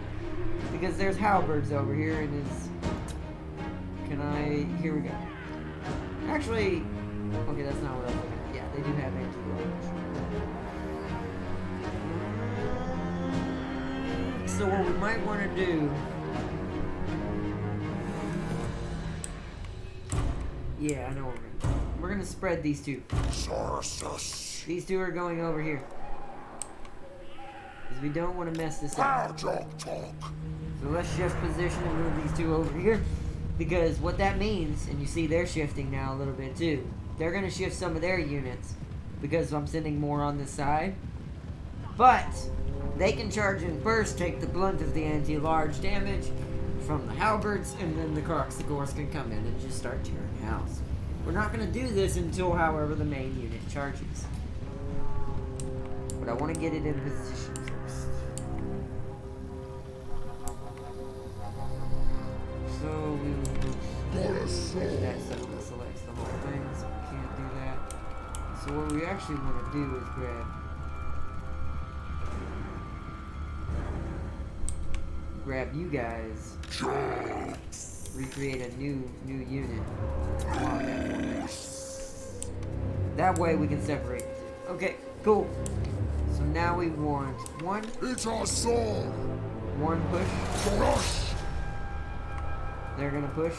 S1: Because there's halberds over here and here we go. Actually, okay, that's not what I was looking at. Yeah, they do have anti-roach. So what we might want to do Yeah, I know what we're gonna do. We're gonna spread these two. These two are going over here. Because we don't want to mess this up. So let's shift position and move these two over here. Because what that means, and you see they're shifting now a little bit too. They're going to shift some of their units. Because I'm sending more on this side. But they can charge in first, take the blunt of the anti-large damage from the halberds, and then the Crocs, the Gors can come in and just start tearing house. We're not going to do this until, however, the main unit charges. But I want to get it in position first. So we will that selects the whole thing, so we can't do that. So what we actually want to do is grab you guys, recreate a new unit. That way we can separate. Okay, cool. So now we want one. It's our soul. One push. They're gonna push.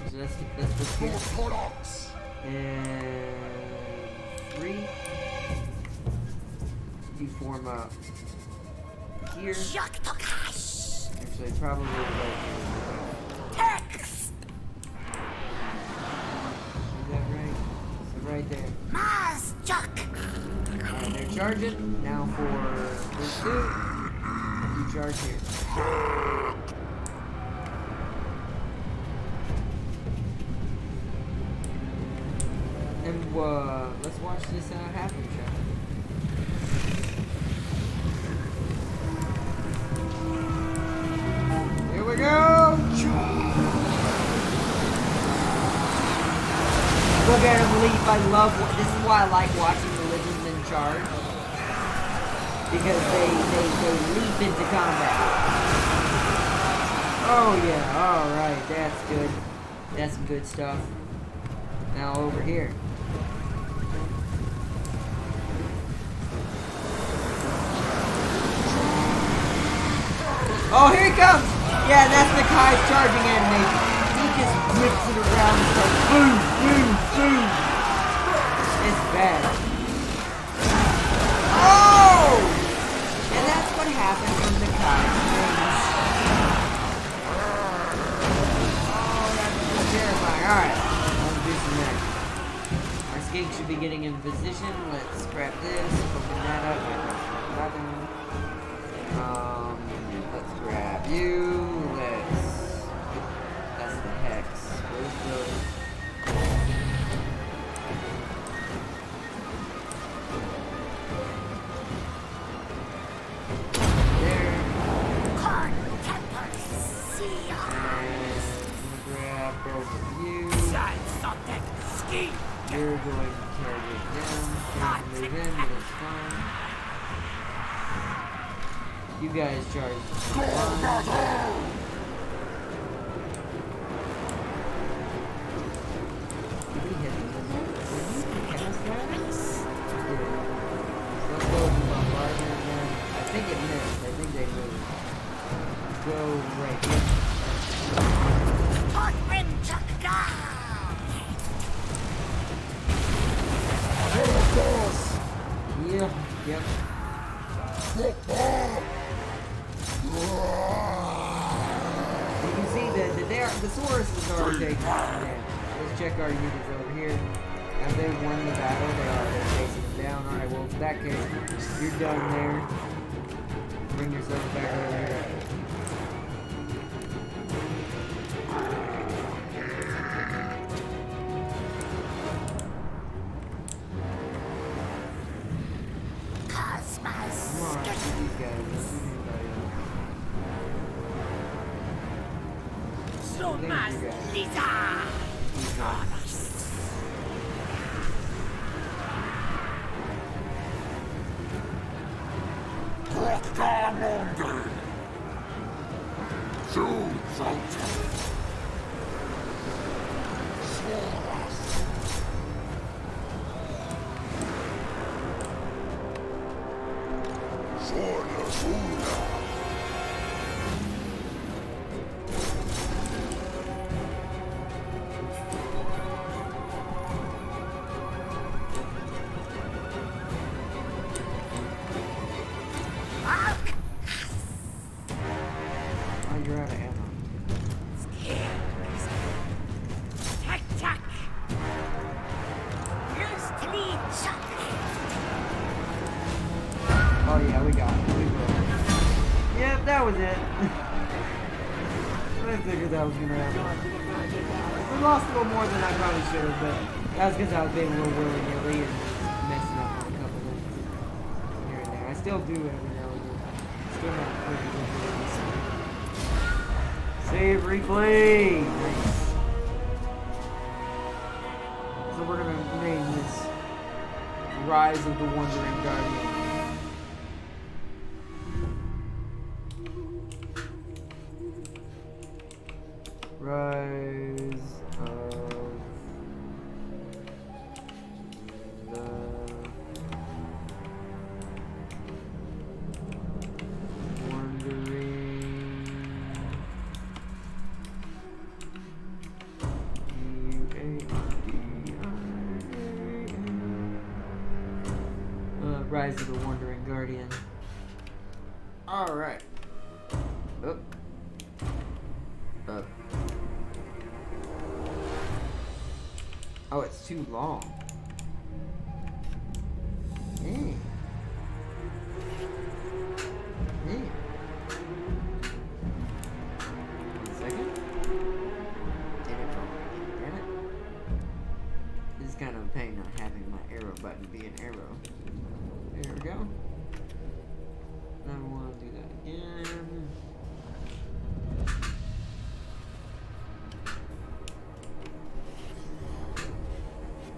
S1: So let's push here. And 3. You form up here. Actually, probably right here. Is that right? So right there. Alright, they're charging. Now for this 2, you charge here. And let's watch this happen, shall we? Here we go! Look at him leap. I love this is why I like watching the Legends in charge. Because they leap into combat. Oh yeah, alright, that's good. That's some good stuff. Now over here. Oh, here he comes! Yeah, that's the Kai's charging animation. He just whips it around and starts boom, boom, boom. It's bad. Oh! And that's what happens when the Kai swings. Oh, that's terrifying. Alright, let's do some next. Our skink should be getting in position. Let's grab this, open that up, let's grab you. That's the hex. Where's the... There. And I'm gonna grab both of you. You're going to carry it down. Move in, but it's fine. You guys charge. Did he hit him? Let's go with the bombardment again. I think it missed. I think they moved. Go right here. Yeah, yep. You can see that the Sauruses are taking damage. Let's check our units over here. Have they won the battle? They're chasing them down. Alright, well, in that case, you're done there. Bring yourself back over here. that was it. I figured that was gonna happen. We lost a little more than I probably should have, but that was because I was being a little willy-nilly and messing up on a couple things here and there. I still do every now and then. Still not perfectly good. Save replay! Nice. So we're gonna name this Rise of the Wandering Guardian. Rise of the Wandering Rise of the Wandering Guardian. Alright. Up. Up. Oh, it's too long. One second. Did it wrong again, damn it. This is kind of a pain not having my arrow button be an arrow. There we go. Now we want to do that again.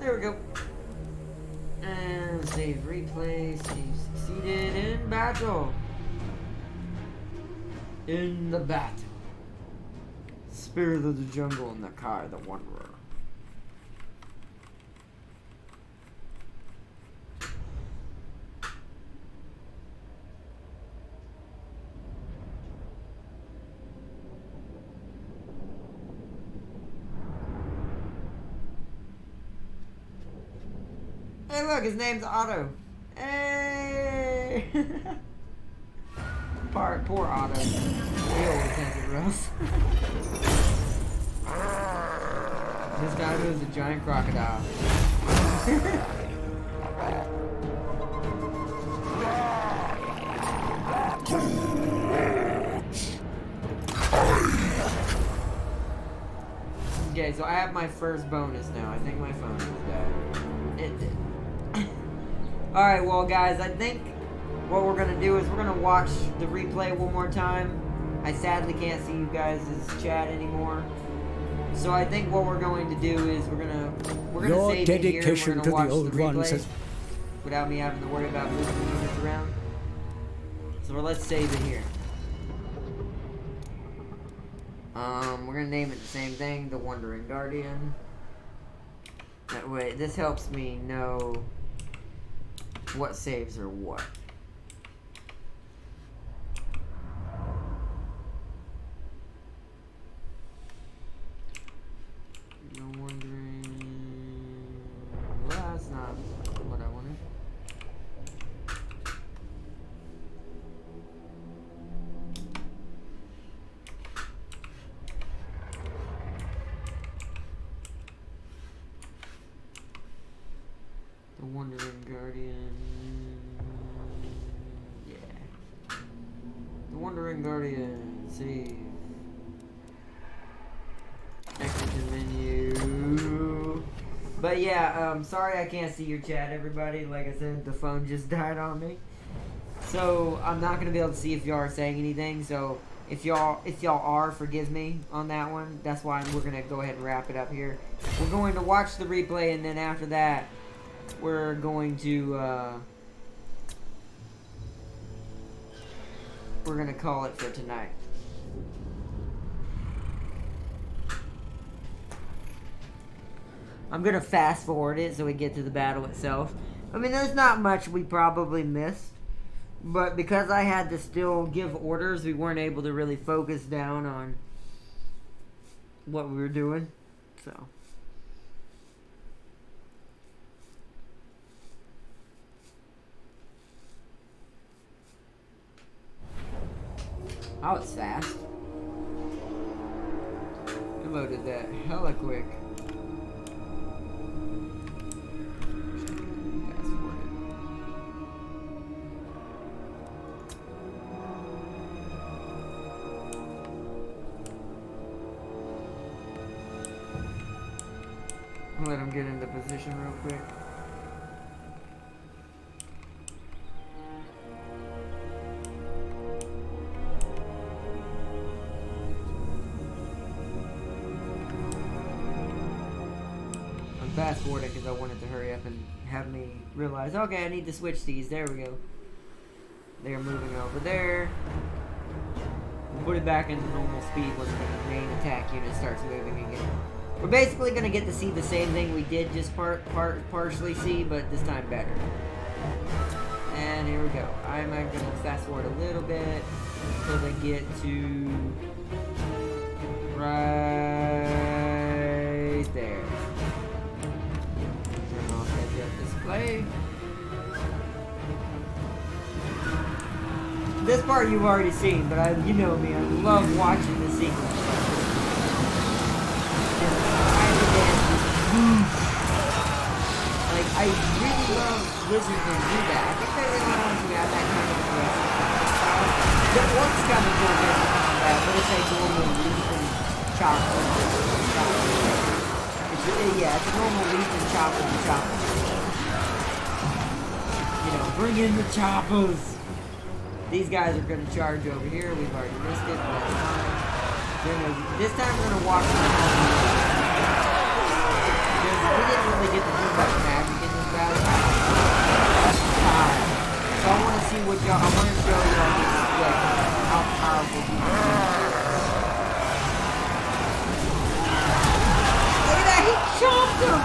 S1: There we go. And save replay. Save succeeded in battle. In the battle. Spirit of the jungle and Nakai the Wanderer. Hey, look, his name's Otto. Hey! Poor Otto. He always has it rough. This guy was a giant crocodile. Okay, so I have my first bonus now. I think my phone is dead. It did. Alright, well guys, I think what we're going to do is we're going to watch the replay one more time. I sadly can't see you guys' chat anymore. So I think what we're going to do is we're going to save it here and we're going to watch the replay without me having to worry about moving the units around. So let's save it here. We're going to name it the same thing, the Wandering Guardian. That way, this helps me know what saves are what. No wondering. Well, that's not what I wanted. The Wandering Guardian. Yeah. The Wandering Guardian. Save. Exit the menu. But yeah, sorry I can't see your chat, everybody. Like I said, the phone just died on me. So I'm not gonna be able to see if y'all are saying anything. So if y'all are, forgive me on that one. That's why we're gonna go ahead and wrap it up here. We're going to watch the replay, and then after that, we're going to call it for tonight. I'm gonna fast forward it so we get to the battle itself. I mean, there's not much we probably missed, but because I had to still give orders, we weren't able to really focus down on what we were doing. So oh, it's fast. I loaded that hella quick. Fast forward Let him get into position real quick. I'm fast forwarding because I wanted to hurry up and have me realize, okay, I need to switch these. There we go. They're moving over there. Put it back into normal speed when the main attack unit starts moving again. We're basically going to get to see the same thing we did just partially see, but this time better. And here we go. I'm going to fast forward a little bit until they get to right there. Turn off heads-up display. This part you've already seen, but you know me, I love watching the sequence. Like, I really love Blizzard to do that. I think they really want to have that kind of aggressive. The orcs kind of do a bit of combat, but it's a normal leap and chop. It's a normal leap and chop and chop. You know, bring in the choppers. These guys are going to charge over here. We've already missed it, but that's fine. This time we're going to walk around. We didn't really get to do much magic in this battle. So I want to see what y'all, I want to show y'all how powerful these are. Look at that, he chopped him!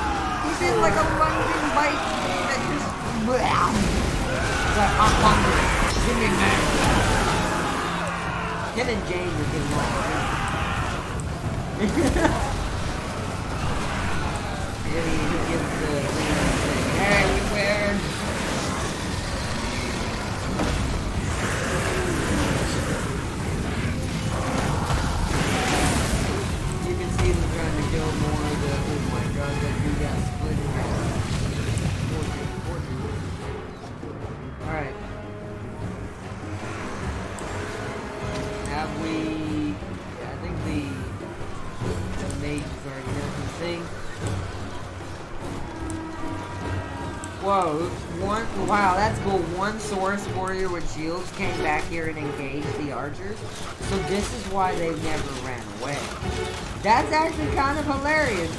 S1: He did like a lunging bite that just, it's like, I'm hungry. Give me that. Him and James are getting along. He gives the hey, we win. You can see them trying to kill more of the, oh my god, that dude got split in half. Alright. Have we... Yeah, I think the mage has already done his thing. Whoa, wow, that's cool. One Saurus warrior with shields came back here and engaged the archers. So this is why they never ran away. That's actually kind of hilarious.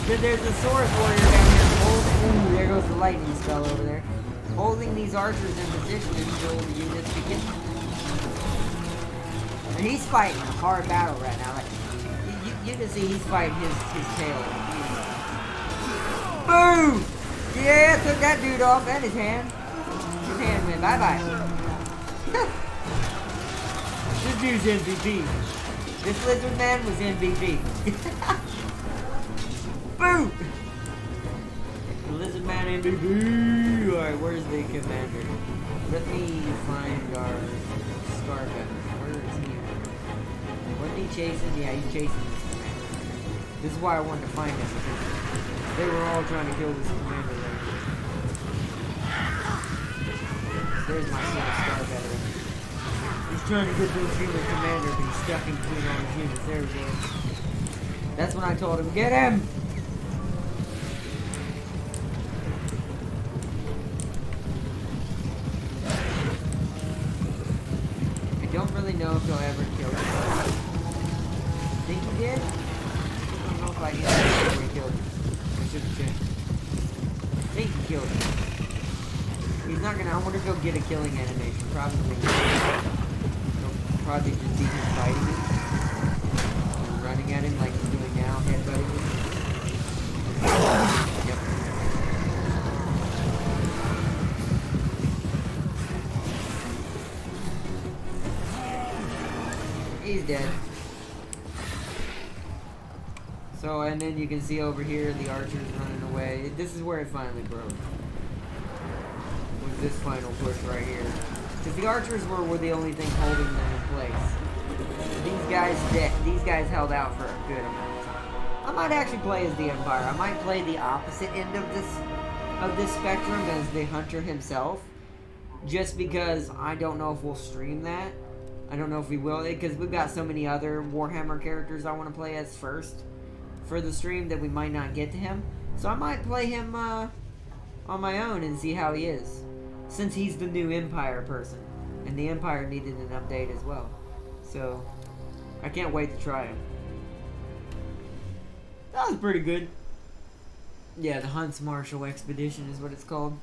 S1: Because there's a Saurus warrior down here holding... Ooh, there goes the lightning spell over there. Holding these archers in position until the units begin. And he's fighting a hard battle right now. Like, you can see he's fighting his tail. Boom! Yeah, took that dude off and his hand. His hand went bye-bye. This dude's MVP. This lizard man was MVP. Boom! The lizard man MVP. Alright, where's the commander? Let me find our Scarbetter. Where is he? Wasn't he chasing? Yeah, he's chasing this commander. This is why I wanted to find him, because they were all trying to kill this commander right here. There's my son Scarbetter. He's trying to get this human commander, but he's stuck in between all his units. There we go. That's when I told him, get him! I don't really know if he'll ever kill him. Think he did? I don't know if I did before he killed him. I should have checked. I think he killed him. He's not gonna, I wonder if he'll get a killing animation. Probably not. He'll probably just be him fighting him. And running at him like he's doing now, headbutting him. Yep. He's dead. So, and then you can see over here the archers running away. This is where it finally broke. Was this final push right here. Because the archers were the only thing holding them in place. These guys held out for a good amount of time. I might actually play as the Empire. I might play the opposite end of this spectrum as the Hunter himself. Just because I don't know if we'll stream that. I don't know if we will, because we've got so many other Warhammer characters I want to play as first for the stream that we might not get to him. So I might play him on my own and see how he is. Since he's the new Empire person. And the Empire needed an update as well. So, I can't wait to try him. That was pretty good. Yeah, the Hunts Marshall Expedition is what it's called.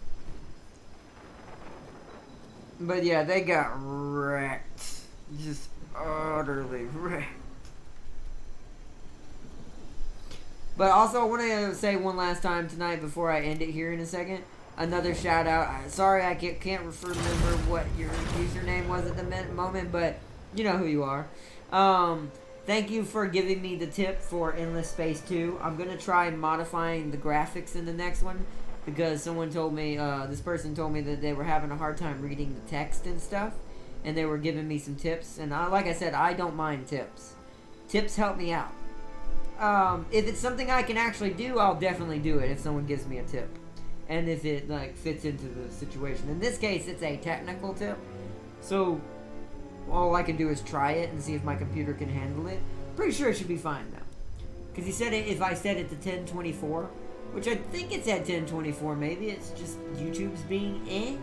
S1: But yeah, they got wrecked. Just utterly wrecked. But also, I want to say one last time tonight before I end it here in a second. Another shout out. Sorry, I can't remember what your username was at the moment, but you know who you are. Thank you for giving me the tip for Endless Space 2. I'm going to try modifying the graphics in the next one because someone told me, this person told me that they were having a hard time reading the text and stuff, and they were giving me some tips. And like I said, I don't mind tips. Tips help me out. If it's something I can actually do, I'll definitely do it if someone gives me a tip. And if it like fits into the situation. In this case, it's a technical tip. So all I can do is try it and see if my computer can handle it. Pretty sure it should be fine though. Because he said if I set it to 1024, which I think it's at 1024, maybe it's just YouTube's being eh.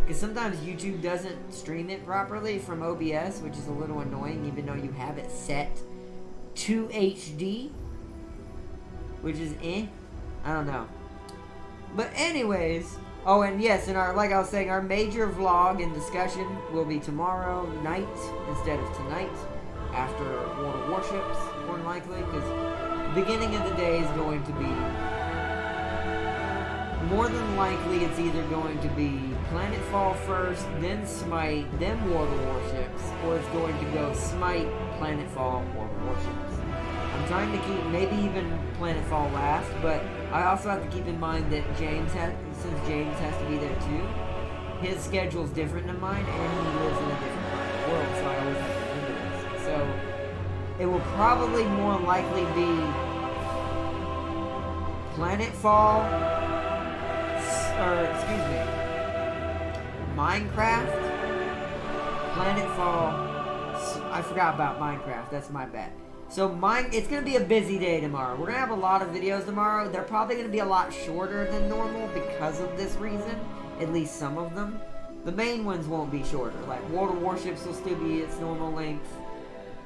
S1: Because sometimes YouTube doesn't stream it properly from OBS, which is a little annoying even though you have it set to HD. Which is eh. I don't know. But anyways, oh and yes, like I was saying, our major vlog and discussion will be tomorrow night instead of tonight, after World of Warships, more than likely, because the beginning of the day is going to be, more than likely it's either going to be Planetfall first, then Smite, then World of Warships, or it's going to go Smite, Planetfall, World of Warships. I'm trying to keep maybe even Planetfall last, but I also have to keep in mind that since James has to be there too, his schedule's different than mine, and he lives in a different part of the world, so I always have to remember this. So, it will probably more likely be Planetfall, or excuse me, Minecraft, Planetfall, I forgot about Minecraft, that's my bad. So it's going to be a busy day tomorrow. We're going to have a lot of videos tomorrow. They're probably going to be a lot shorter than normal because of this reason. At least some of them. The main ones won't be shorter. Like World of Warships will still be its normal length.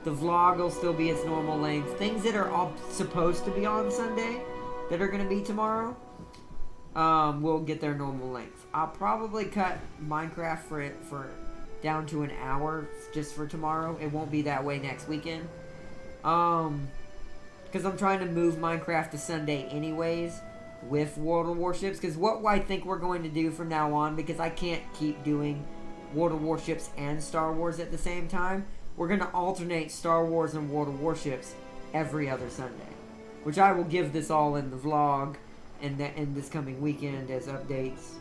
S1: The vlog will still be its normal length. Things that are all supposed to be on Sunday that are going to be tomorrow will get their normal length. I'll probably cut Minecraft for down to an hour just for tomorrow. It won't be that way next weekend. Because I'm trying to move Minecraft to Sunday anyways with World of Warships. Because what I think we're going to do from now on, because I can't keep doing World of Warships and Star Wars at the same time, we're going to alternate Star Wars and World of Warships every other Sunday. Which I will give this all in the vlog and in this coming weekend as updates.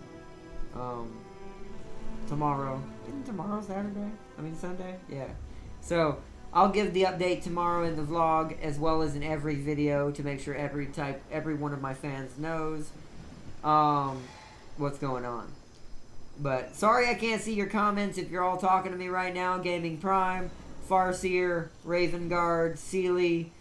S1: Tomorrow. Isn't tomorrow Saturday? I mean Sunday? Yeah. So I'll give the update tomorrow in the vlog as well as in every video to make sure every one of my fans knows what's going on. But sorry I can't see your comments if you're all talking to me right now. Gaming Prime, Farseer, Raven Guard, Sealy,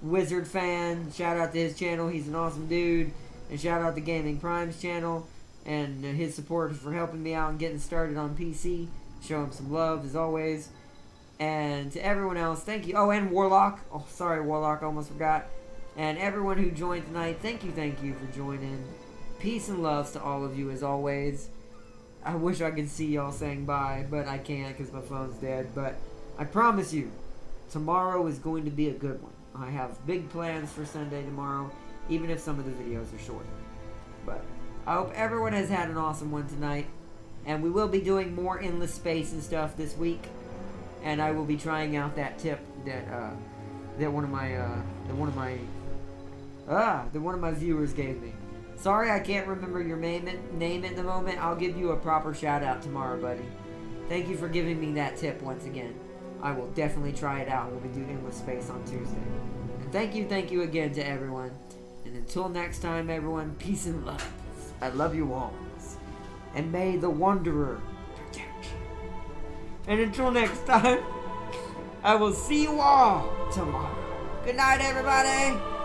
S1: Wizard Fan. Shout out to his channel. He's an awesome dude. And shout out to Gaming Prime's channel and his support for helping me out and getting started on PC. Show him some love as always. And to everyone else, thank you. Oh, and Warlock. Oh, sorry, Warlock, almost forgot. And everyone who joined tonight, thank you for joining. Peace and loves to all of you as always. I wish I could see y'all saying bye, but I can't because my phone's dead. But I promise you, tomorrow is going to be a good one. I have big plans for Sunday tomorrow, even if some of the videos are short. But I hope everyone has had an awesome one tonight. And we will be doing more Endless Space and stuff this week. And I will be trying out that tip that one of my viewers gave me. Sorry I can't remember your name at the moment. I'll give you a proper shout out tomorrow, buddy. Thank you for giving me that tip once again. I will definitely try it out. We'll be doing Endless Space on Tuesday. And thank you again to everyone. And until next time, everyone, peace and love. I love you all. And may the Wanderer protect you. And until next time, I will see you all tomorrow. Good night, everybody.